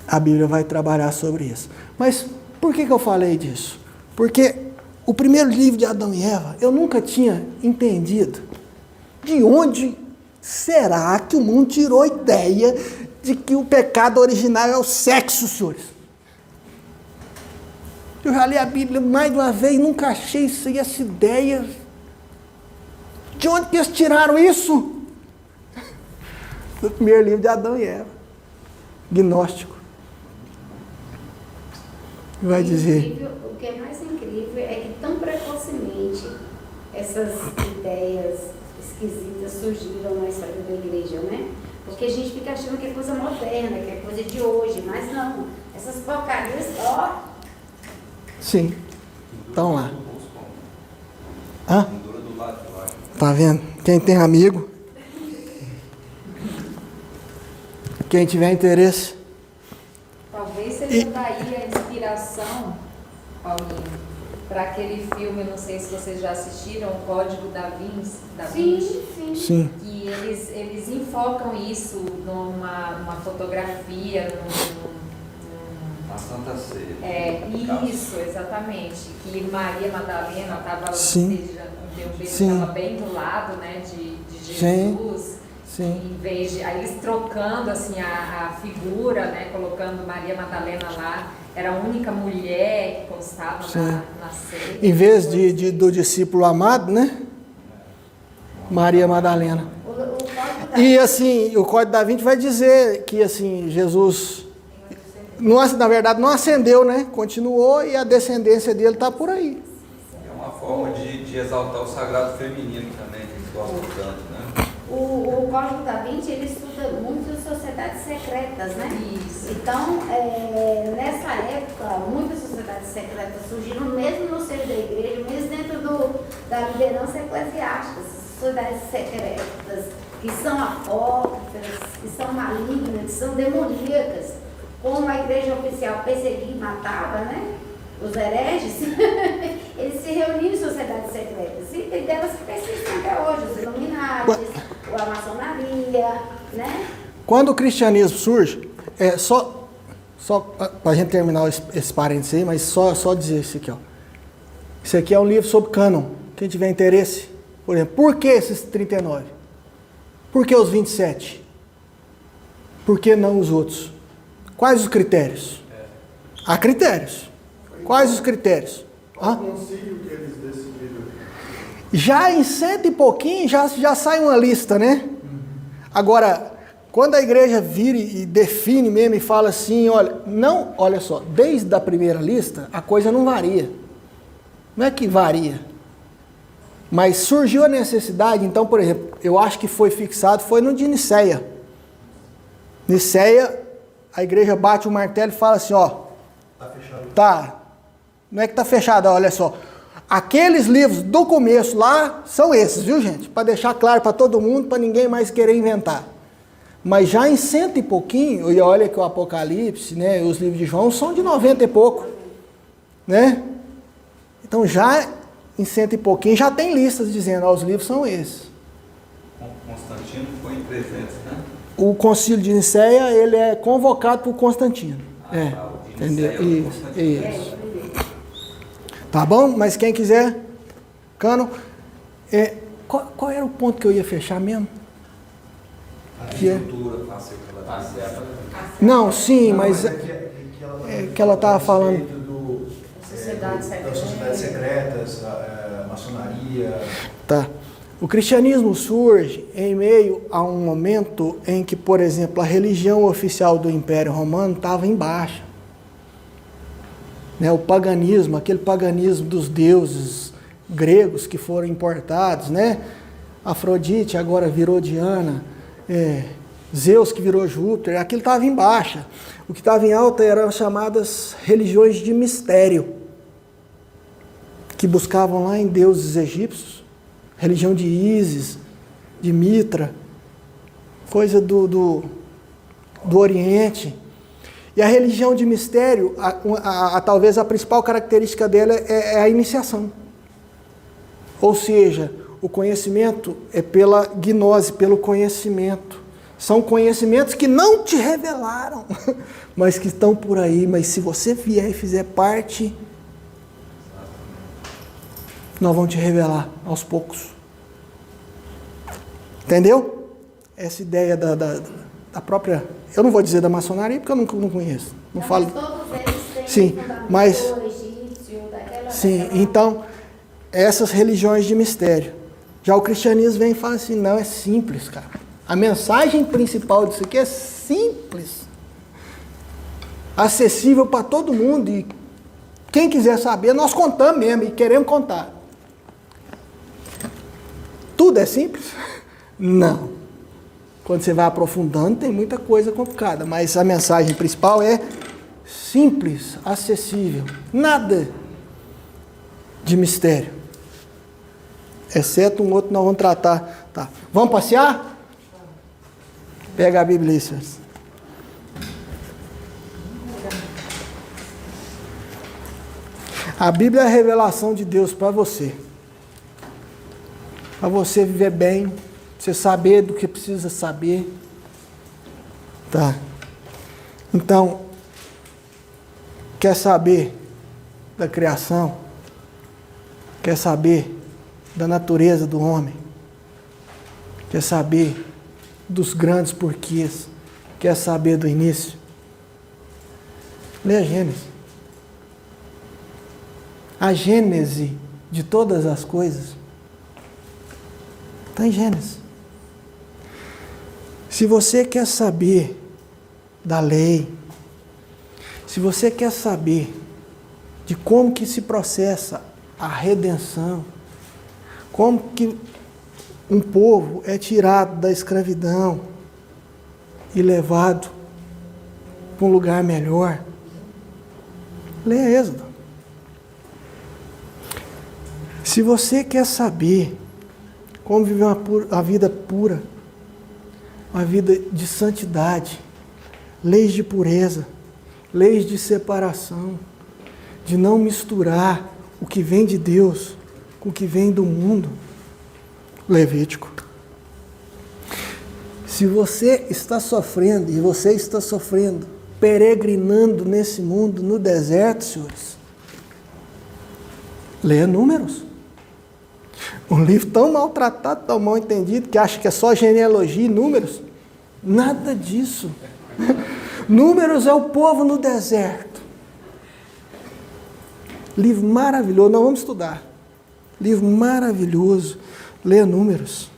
[SPEAKER 1] A Bíblia vai trabalhar sobre isso. Mas por que eu falei disso? Porque o primeiro livro de Adão e Eva, eu nunca tinha entendido de onde será que o mundo tirou a ideia de que o pecado original é o sexo, senhores. Eu já li a Bíblia mais de uma vez e nunca achei isso aí, essa ideia. De onde que eles tiraram isso? Do primeiro livro de Adão e Eva. Gnóstico. Vai dizer.
[SPEAKER 11] O que é mais incrível é que tão precocemente essas ideias esquisitas surgiram na história da igreja, né? Porque a gente fica achando que é coisa moderna, que é coisa de hoje, mas não. Essas porcarias, ó...
[SPEAKER 1] Sim, estão lá. Hã? Tá vendo? Quem tem amigo, quem tiver interesse.
[SPEAKER 2] Talvez seja daí a inspiração, Paulinho, para aquele filme, não sei se vocês já assistiram, O Código da Vinci.
[SPEAKER 1] Sim.
[SPEAKER 2] Que eles enfocam isso numa fotografia,
[SPEAKER 4] a Santa Ceia.
[SPEAKER 2] Isso, exatamente. Que Maria Madalena estava
[SPEAKER 1] Sim.
[SPEAKER 2] bem do lado, né, de de
[SPEAKER 1] Sim.
[SPEAKER 2] Jesus.
[SPEAKER 1] Sim.
[SPEAKER 2] Em vez de, aí eles trocando assim a figura, né, colocando Maria Madalena lá, era a única mulher que constava na ceia.
[SPEAKER 1] Em vez do discípulo amado, né? Maria Madalena. E assim, o Código da Vinci vai dizer que assim, Jesus, na verdade, não ascendeu, né? Continuou e a descendência dele está por aí.
[SPEAKER 4] É uma forma de exaltar o sagrado feminino também, que eles gostam tanto, né?
[SPEAKER 11] O Código da Vinci, ele estuda muito sociedades secretas, né?
[SPEAKER 2] Isso.
[SPEAKER 11] Então, nessa época, muitas sociedades secretas surgiram mesmo no seio da igreja, mesmo dentro da liderança eclesiástica. Sociedades secretas, que são apócrifas, que são malignas, que são demoníacas. Como a igreja oficial perseguia e matava, né? Os hereges, eles se reuniam em sociedades secretas. E tem delas que persistem até hoje, os Illuminati, a maçonaria, né?
[SPEAKER 1] Quando o cristianismo surge, só para a gente terminar esse parênteses aí, mas só dizer isso aqui, ó. Isso aqui é um livro sobre cânon. Quem tiver interesse, por exemplo, por que esses 39? Por que os 27? Por que não os outros? Quais os critérios? Há critérios. Quais os critérios?
[SPEAKER 9] Qual concílio que eles decidiram?
[SPEAKER 1] Já em 100 e pouquinho, já sai uma lista, né? Agora, quando a igreja vira e define mesmo e fala assim, olha só, desde a primeira lista, a coisa não varia. Não é que varia. Mas surgiu a necessidade, então, por exemplo, eu acho que foi fixado, foi no de Nicéia. Nicéia, a igreja bate o martelo e fala assim,
[SPEAKER 9] Tá fechado.
[SPEAKER 1] Tá, não é que tá fechado, olha só. Aqueles livros do começo lá são esses, viu, gente? Para deixar claro para todo mundo, para ninguém mais querer inventar. Mas já em 100 e pouquinho, e olha que o Apocalipse, né, os livros de João são de 90 e pouco, né? Então já em 100 e pouquinho já tem listas dizendo, os livros são esses.
[SPEAKER 4] Constantino foi em 300, né?
[SPEAKER 1] O concílio de Nicéia, ele é convocado por Constantino.
[SPEAKER 4] O de
[SPEAKER 1] Entendeu?
[SPEAKER 4] Nicéia foi
[SPEAKER 1] Isso. Tá bom? Mas quem quiser, Cano, qual era o ponto que eu ia fechar mesmo?
[SPEAKER 4] A
[SPEAKER 1] Que é?
[SPEAKER 4] estrutura, parceira.
[SPEAKER 1] Não, sim, mas que ela estava falando.
[SPEAKER 7] Sociedades
[SPEAKER 12] Das sociedades secretas, a maçonaria.
[SPEAKER 1] Tá. O cristianismo surge em meio a um momento em que, por exemplo, a religião oficial do Império Romano estava em baixa. Né, o paganismo, aquele paganismo dos deuses gregos que foram importados, né? Afrodite agora virou Diana, Zeus que virou Júpiter, aquilo estava em baixa. O que estava em alta eram as chamadas religiões de mistério, que buscavam lá em deuses egípcios, religião de Ísis, de Mitra, coisa do Oriente. E a religião de mistério, talvez a principal característica dela é a iniciação. Ou seja, o conhecimento é pela gnose, pelo conhecimento. São conhecimentos que não te revelaram, mas que estão por aí. Mas se você vier e fizer parte, nós vamos te revelar aos poucos. Entendeu? Essa ideia da própria... Eu não vou dizer da maçonaria porque eu não conheço. Não falo.
[SPEAKER 11] Mas todos eles têm
[SPEAKER 1] Sim, mas
[SPEAKER 11] egípcio,
[SPEAKER 1] sim, então essas religiões de mistério. Já o cristianismo vem e fala assim, não, é simples, cara. A mensagem principal disso aqui é simples. Acessível para todo mundo e quem quiser saber, nós contamos mesmo e queremos contar. Tudo é simples? Não. Quando você vai aprofundando, tem muita coisa complicada, mas a mensagem principal é simples, acessível, nada de mistério. Exceto um outro que nós vamos tratar. Tá. Vamos passear? Pega a Bíblia aí, senhores. A Bíblia é a revelação de Deus para você. Para você viver bem, você saber do que precisa saber. Tá. Então, quer saber da criação? Quer saber da natureza do homem? Quer saber dos grandes porquês? Quer saber do início? Lê a Gênesis. A gênese de todas as coisas está em Gênesis. Se você quer saber da lei, se você quer saber de como que se processa a redenção, como que um povo é tirado da escravidão e levado para um lugar melhor, leia Êxodo. Se você quer saber como viver a vida pura, uma vida de santidade, leis de pureza, leis de separação, de não misturar o que vem de Deus com o que vem do mundo, Levítico. Se você está sofrendo, e você está sofrendo, peregrinando nesse mundo, no deserto, senhores, leia Números. Um livro tão maltratado, tão mal entendido, que acha que é só genealogia e números. Nada disso. Números é o povo no deserto. Livro maravilhoso, nós vamos estudar. Livro maravilhoso. Leia Números.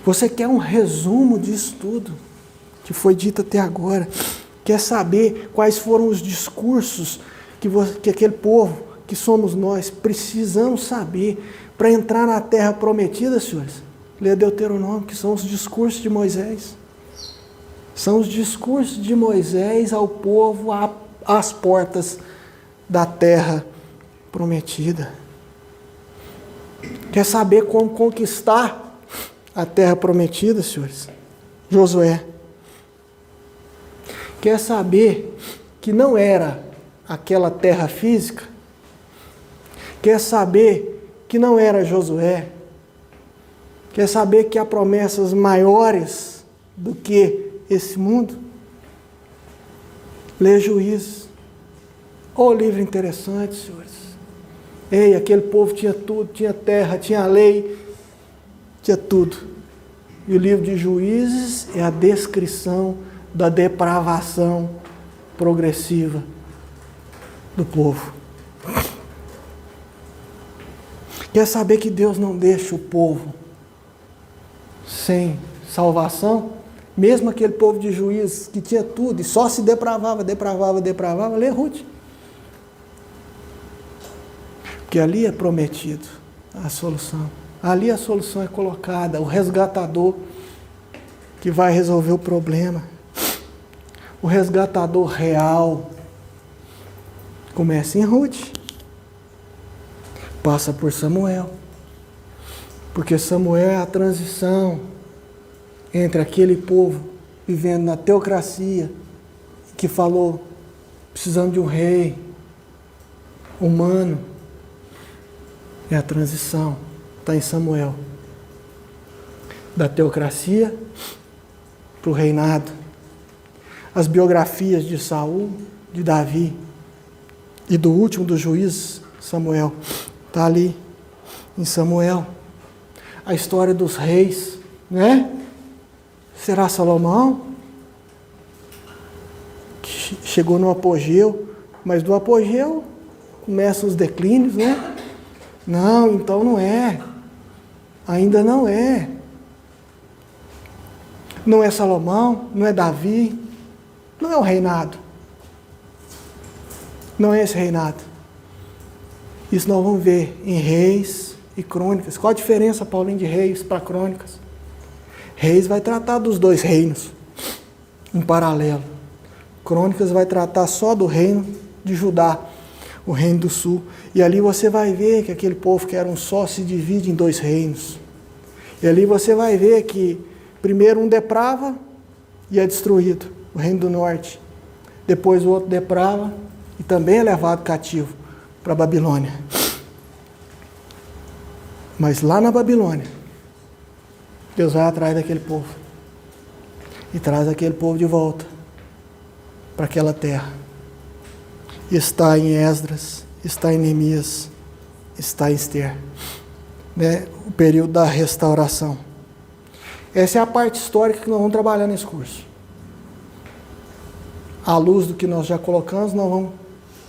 [SPEAKER 1] Você quer um resumo disso tudo que foi dito até agora? Quer saber quais foram os discursos que aquele povo, que somos nós, precisamos saber para entrar na terra prometida, senhores? Leia Deuteronômio, que são os discursos de Moisés. São os discursos de Moisés ao povo às portas da terra prometida. Quer saber como conquistar a terra prometida, senhores? Josué. Quer saber que não era aquela terra física? Quer saber que não era Josué? Quer saber que há promessas maiores do que esse mundo? Lê Juízes. Oh, livro interessante, senhores. Ei, aquele povo tinha tudo, tinha terra, tinha lei, tinha tudo. E o livro de Juízes é a descrição da depravação progressiva do povo. Quer saber que Deus não deixa o povo sem salvação? Mesmo aquele povo de Juízes que tinha tudo e só se depravava, lê Ruth. Porque ali é prometido a solução. Ali a solução é colocada, o resgatador que vai resolver o problema. O resgatador real começa em Ruth. Passa por Samuel. Porque Samuel é a transição entre aquele povo vivendo na teocracia, que falou, precisamos de um rei humano. É a transição, está em Samuel. Da teocracia para o reinado. As biografias de Saul, de Davi e do último dos juízes, Samuel, está ali em Samuel. A história dos reis, né? Será Salomão? Que chegou no apogeu, mas do apogeu começam os declínios, né? Não, então não é. Ainda não é. Não é Salomão, não é Davi, não é o reinado. Não é esse reinado. Isso nós vamos ver em Reis e Crônicas. Qual a diferença, Paulinho, de Reis para Crônicas? Reis vai tratar dos dois reinos em paralelo. Crônicas vai tratar só do reino de Judá, o reino do sul. E ali você vai ver que aquele povo que era um só se divide em dois reinos. E ali você vai ver que primeiro um deprava e é destruído, o reino do norte. Depois o outro deprava e também é levado cativo para a Babilônia. Mas lá na Babilônia, Deus vai atrás daquele povo e traz aquele povo de volta para aquela terra. Está em Esdras, está em Neemias, está em Ester, né? O período da restauração. Essa é a parte histórica que nós vamos trabalhar nesse curso. À luz do que nós já colocamos, nós vamos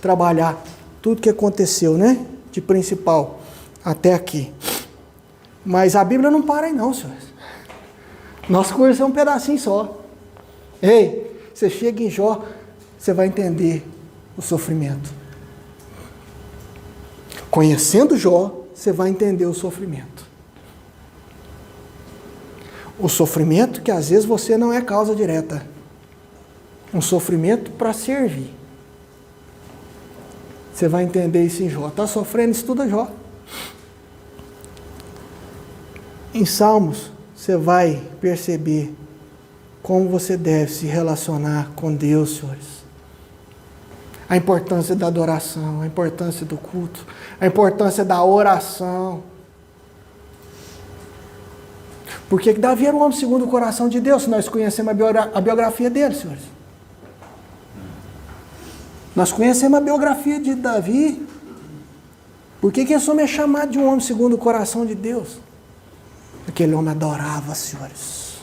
[SPEAKER 1] trabalhar tudo que aconteceu, né? De principal até aqui. Mas a Bíblia não para aí não, senhores. Nosso curso é um pedacinho só. Ei, você chega em Jó, você vai entender o sofrimento. Conhecendo Jó, você vai entender o sofrimento. O sofrimento que às vezes você não é causa direta. Um sofrimento para servir. Você vai entender isso em Jó. Está sofrendo, estuda Jó. Em Salmos, você vai perceber como você deve se relacionar com Deus, senhores. A importância da adoração, a importância do culto, a importância da oração. Porque Davi era um homem segundo o coração de Deus, nós conhecemos a biografia dele, senhores. Nós conhecemos a biografia de Davi. Por que esse homem é chamado de um homem segundo o coração de Deus? Aquele homem adorava, senhores.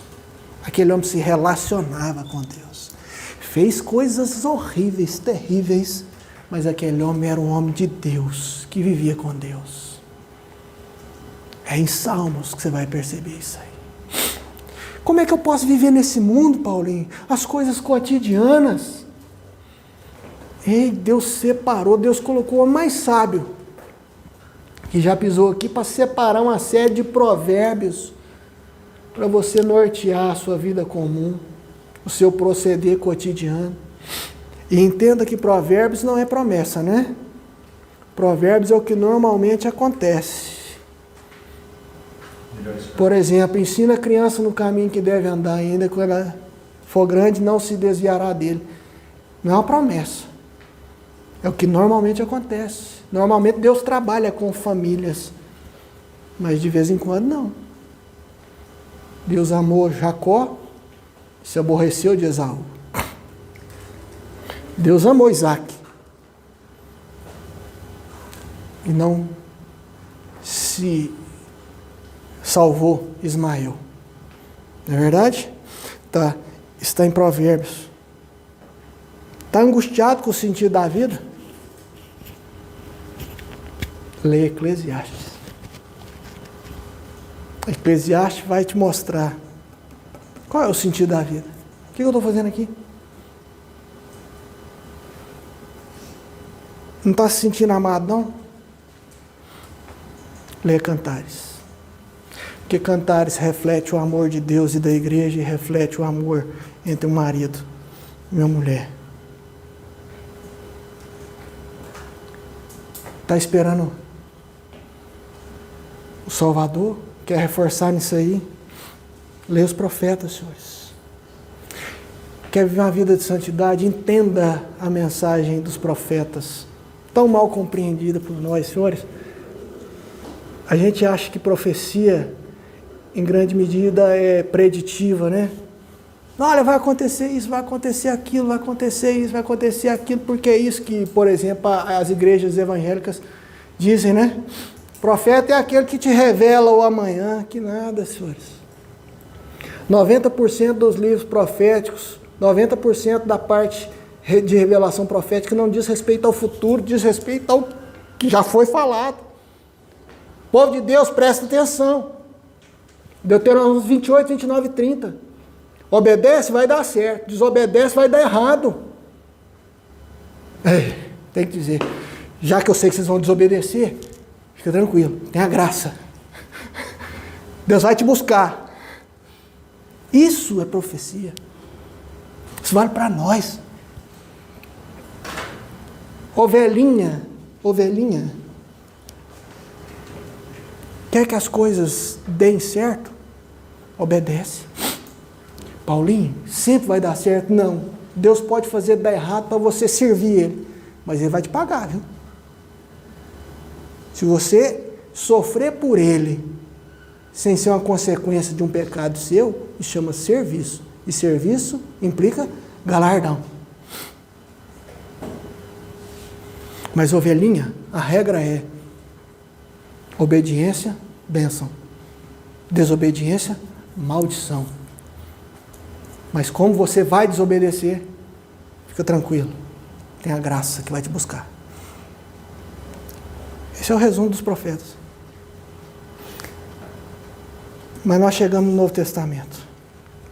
[SPEAKER 1] Aquele homem se relacionava com Deus. Fez coisas horríveis, terríveis, mas aquele homem era um homem de Deus, que vivia com Deus. É em Salmos que você vai perceber isso aí. Como é que eu posso viver nesse mundo, Paulinho? As coisas cotidianas. Ei, Deus separou, Deus colocou o homem mais sábio, que já pisou aqui, para separar uma série de provérbios, para você nortear a sua vida comum, o seu proceder cotidiano. E entenda que provérbios não é promessa, né? Provérbios é o que normalmente acontece. Por exemplo, ensina a criança no caminho que deve andar, ainda quando ela for grande, não se desviará dele. Não é uma promessa. É o que normalmente acontece. Normalmente Deus trabalha com famílias, mas de vez em quando não. Deus amou Jacó, se aborreceu de Esaú. Deus amou Isaac e não se salvou Ismael. Não é verdade? Tá. Está em Provérbios. Está angustiado com o sentido da vida? Leia Eclesiastes. Eclesiastes vai te mostrar qual é o sentido da vida. O que eu estou fazendo aqui? Não está se sentindo amado, não? Leia Cantares. Porque Cantares reflete o amor de Deus e da igreja e reflete o amor entre o marido e uma mulher. Está esperando o Salvador? Quer reforçar nisso aí? Leia os profetas, senhores. Quer viver uma vida de santidade? Entenda a mensagem dos profetas, tão mal compreendida por nós, senhores. A gente acha que profecia, em grande medida, é preditiva, né? Olha, vai acontecer isso, vai acontecer aquilo, vai acontecer isso, vai acontecer aquilo, porque é isso que, por exemplo, as igrejas evangélicas dizem, né? Profeta é aquele que te revela o amanhã. Que nada, senhores. 90% dos livros proféticos, 90% da parte de revelação profética não diz respeito ao futuro, diz respeito ao que já foi falado. Povo de Deus, presta atenção. Deuteronômio 28, 29 e 30. Obedece, vai dar certo. Desobedece, vai dar errado. Tem que dizer, já que eu sei que vocês vão desobedecer, fica tranquilo, tenha graça. Deus vai te buscar. Isso é profecia. Isso vale para nós. Ovelhinha, quer que as coisas deem certo? Obedece. Paulinho, sempre vai dar certo? Não. Deus pode fazer dar errado para você servir Ele, mas Ele vai te pagar, viu? Se você sofrer por Ele, sem ser uma consequência de um pecado seu, isso chama serviço. E serviço implica galardão. Mas ovelhinha, a regra é obediência, bênção. Desobediência, maldição. Mas como você vai desobedecer, fica tranquilo. Tem a graça que vai te buscar. Esse é o resumo dos profetas. Mas nós chegamos no Novo Testamento.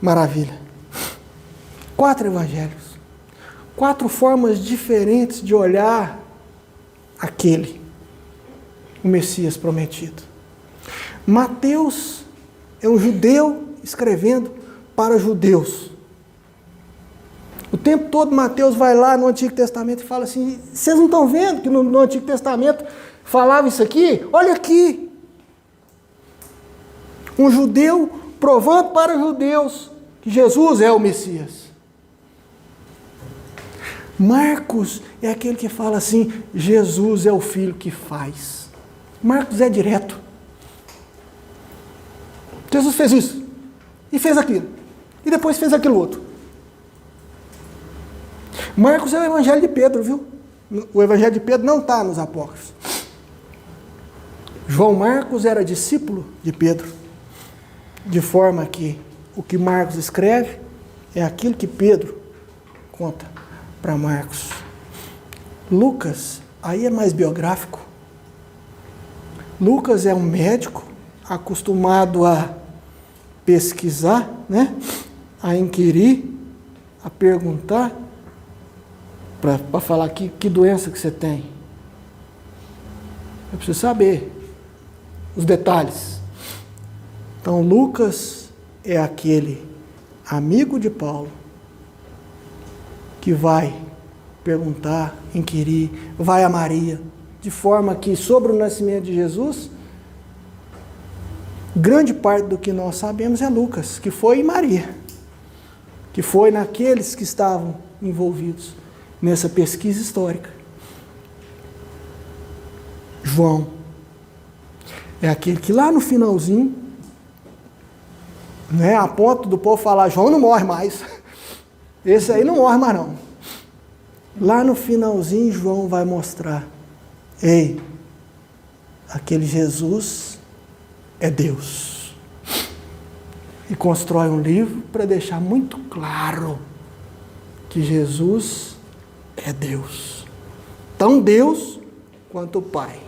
[SPEAKER 1] Maravilha. 4 evangelhos. 4 formas diferentes de olhar aquele, o Messias prometido. Mateus é um judeu escrevendo para judeus. O tempo todo Mateus vai lá no Antigo Testamento e fala assim, vocês não estão vendo que no Antigo Testamento falava isso aqui? Olha aqui. Um judeu provando para judeus que Jesus é o Messias. Marcos é aquele que fala assim, Jesus é o Filho que faz. Marcos é direto. Jesus fez isso, e fez aquilo, e depois fez aquilo outro. Marcos é o Evangelho de Pedro, viu? O Evangelho de Pedro não está nos apócrifos. João Marcos era discípulo de Pedro, de forma que o que Marcos escreve é aquilo que Pedro conta para Marcos. Lucas, aí é mais biográfico. Lucas é um médico acostumado a pesquisar, né? A inquirir, a perguntar, para falar que doença que você tem. Eu preciso saber os detalhes. Então, Lucas é aquele amigo de Paulo que vai perguntar, inquirir, vai a Maria, de forma que sobre o nascimento de Jesus, grande parte do que nós sabemos é Lucas, que foi em Maria, que foi naqueles que estavam envolvidos nessa pesquisa histórica. João é aquele que lá no finalzinho, né, a ponto do povo falar, João não morre mais, esse aí não morre mais não. Lá no finalzinho João vai mostrar, ei, aquele Jesus é Deus. E constrói um livro para deixar muito claro que Jesus é Deus. Tão Deus quanto o Pai.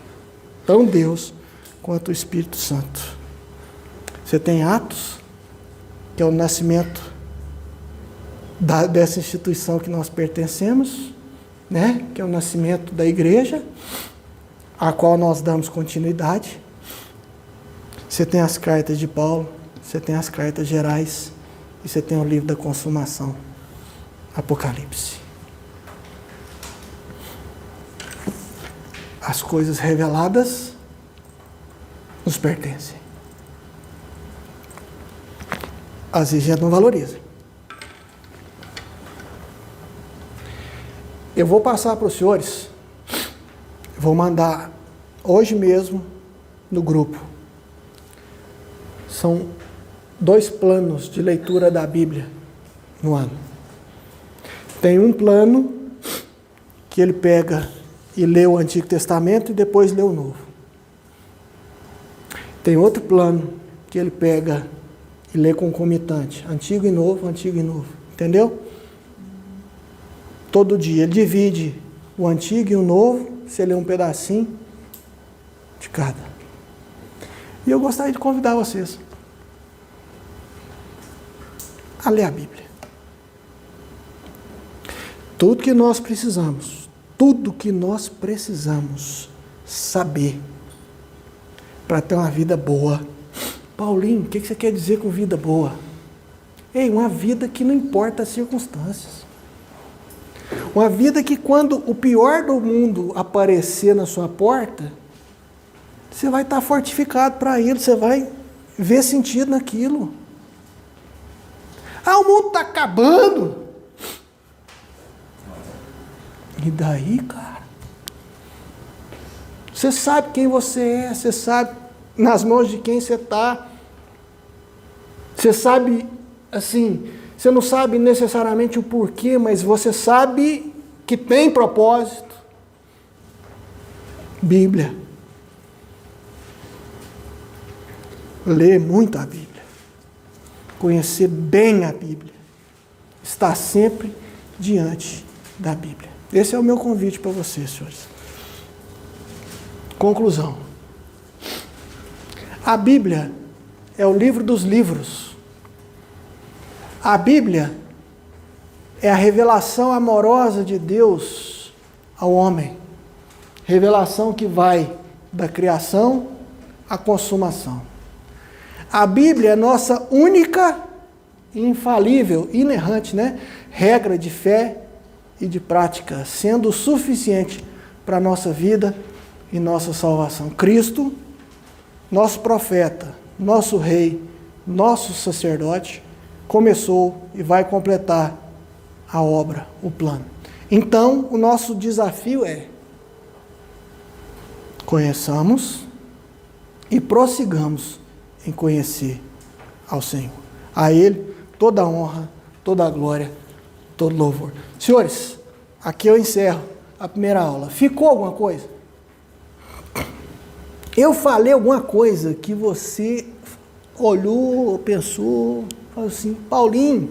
[SPEAKER 1] Tão Deus quanto o Espírito Santo. Você tem Atos, que é o nascimento dessa instituição que nós pertencemos, né? Que é o nascimento da igreja, a qual nós damos continuidade. Você tem as cartas de Paulo, você tem as cartas gerais, e você tem o livro da consumação, Apocalipse. As coisas reveladas nos pertencem. Às vezes a gente não valoriza. Eu vou passar para os senhores, vou mandar hoje mesmo no grupo. São 2 planos de leitura da Bíblia no ano. Tem um plano que ele pega e lê o Antigo Testamento e depois lê o Novo. Tem outro plano que ele pega e lê concomitante, Antigo e Novo, Antigo e Novo. Entendeu? Todo dia ele divide o Antigo e o Novo, você lê um pedacinho de cada. E eu gostaria de convidar vocês a ler a Bíblia. Tudo que nós precisamos saber para ter uma vida boa. Paulinho, o que você quer dizer com vida boa? Ei, uma vida que não importa as circunstâncias. Uma vida que quando o pior do mundo aparecer na sua porta, você vai estar fortificado para ele, você vai ver sentido naquilo. Ah, o mundo está acabando. E daí, cara? Você sabe quem você é, você sabe nas mãos de quem você está. Você sabe, assim, você não sabe necessariamente o porquê, mas você sabe que tem propósito. Bíblia. Lê muito a Bíblia. conhecer bem a Bíblia, estar sempre diante da Bíblia. Esse é o meu convite para vocês, senhores. Conclusão. A Bíblia é o livro dos livros. A Bíblia é a revelação amorosa de Deus ao homem. Revelação que vai da criação à consumação. A Bíblia é nossa única, infalível, inerrante, regra de fé e de prática, sendo suficiente para a nossa vida e nossa salvação. Cristo, nosso profeta, nosso rei, nosso sacerdote, começou e vai completar a obra, o plano. Então, o nosso desafio é: conheçamos e prossigamos em conhecer ao Senhor. A Ele toda a honra, toda a glória, todo louvor. Senhores, aqui eu encerro a primeira aula. Ficou alguma coisa? Eu falei alguma coisa que você olhou, pensou, falou assim: Paulinho,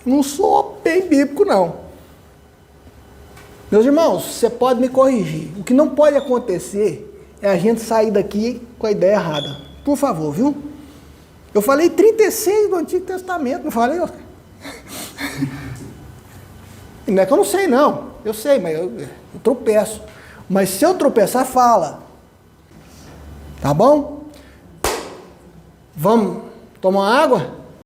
[SPEAKER 1] não sou bem bíblico não. Meus irmãos, você pode me corrigir. O que não pode acontecer é a gente sair daqui com a ideia errada. Por favor, viu? Eu falei 36 do Antigo Testamento, não falei? Não é que eu não sei, não. Eu sei, mas eu tropeço. Mas se eu tropeçar, fala. Tá bom? Vamos tomar uma água?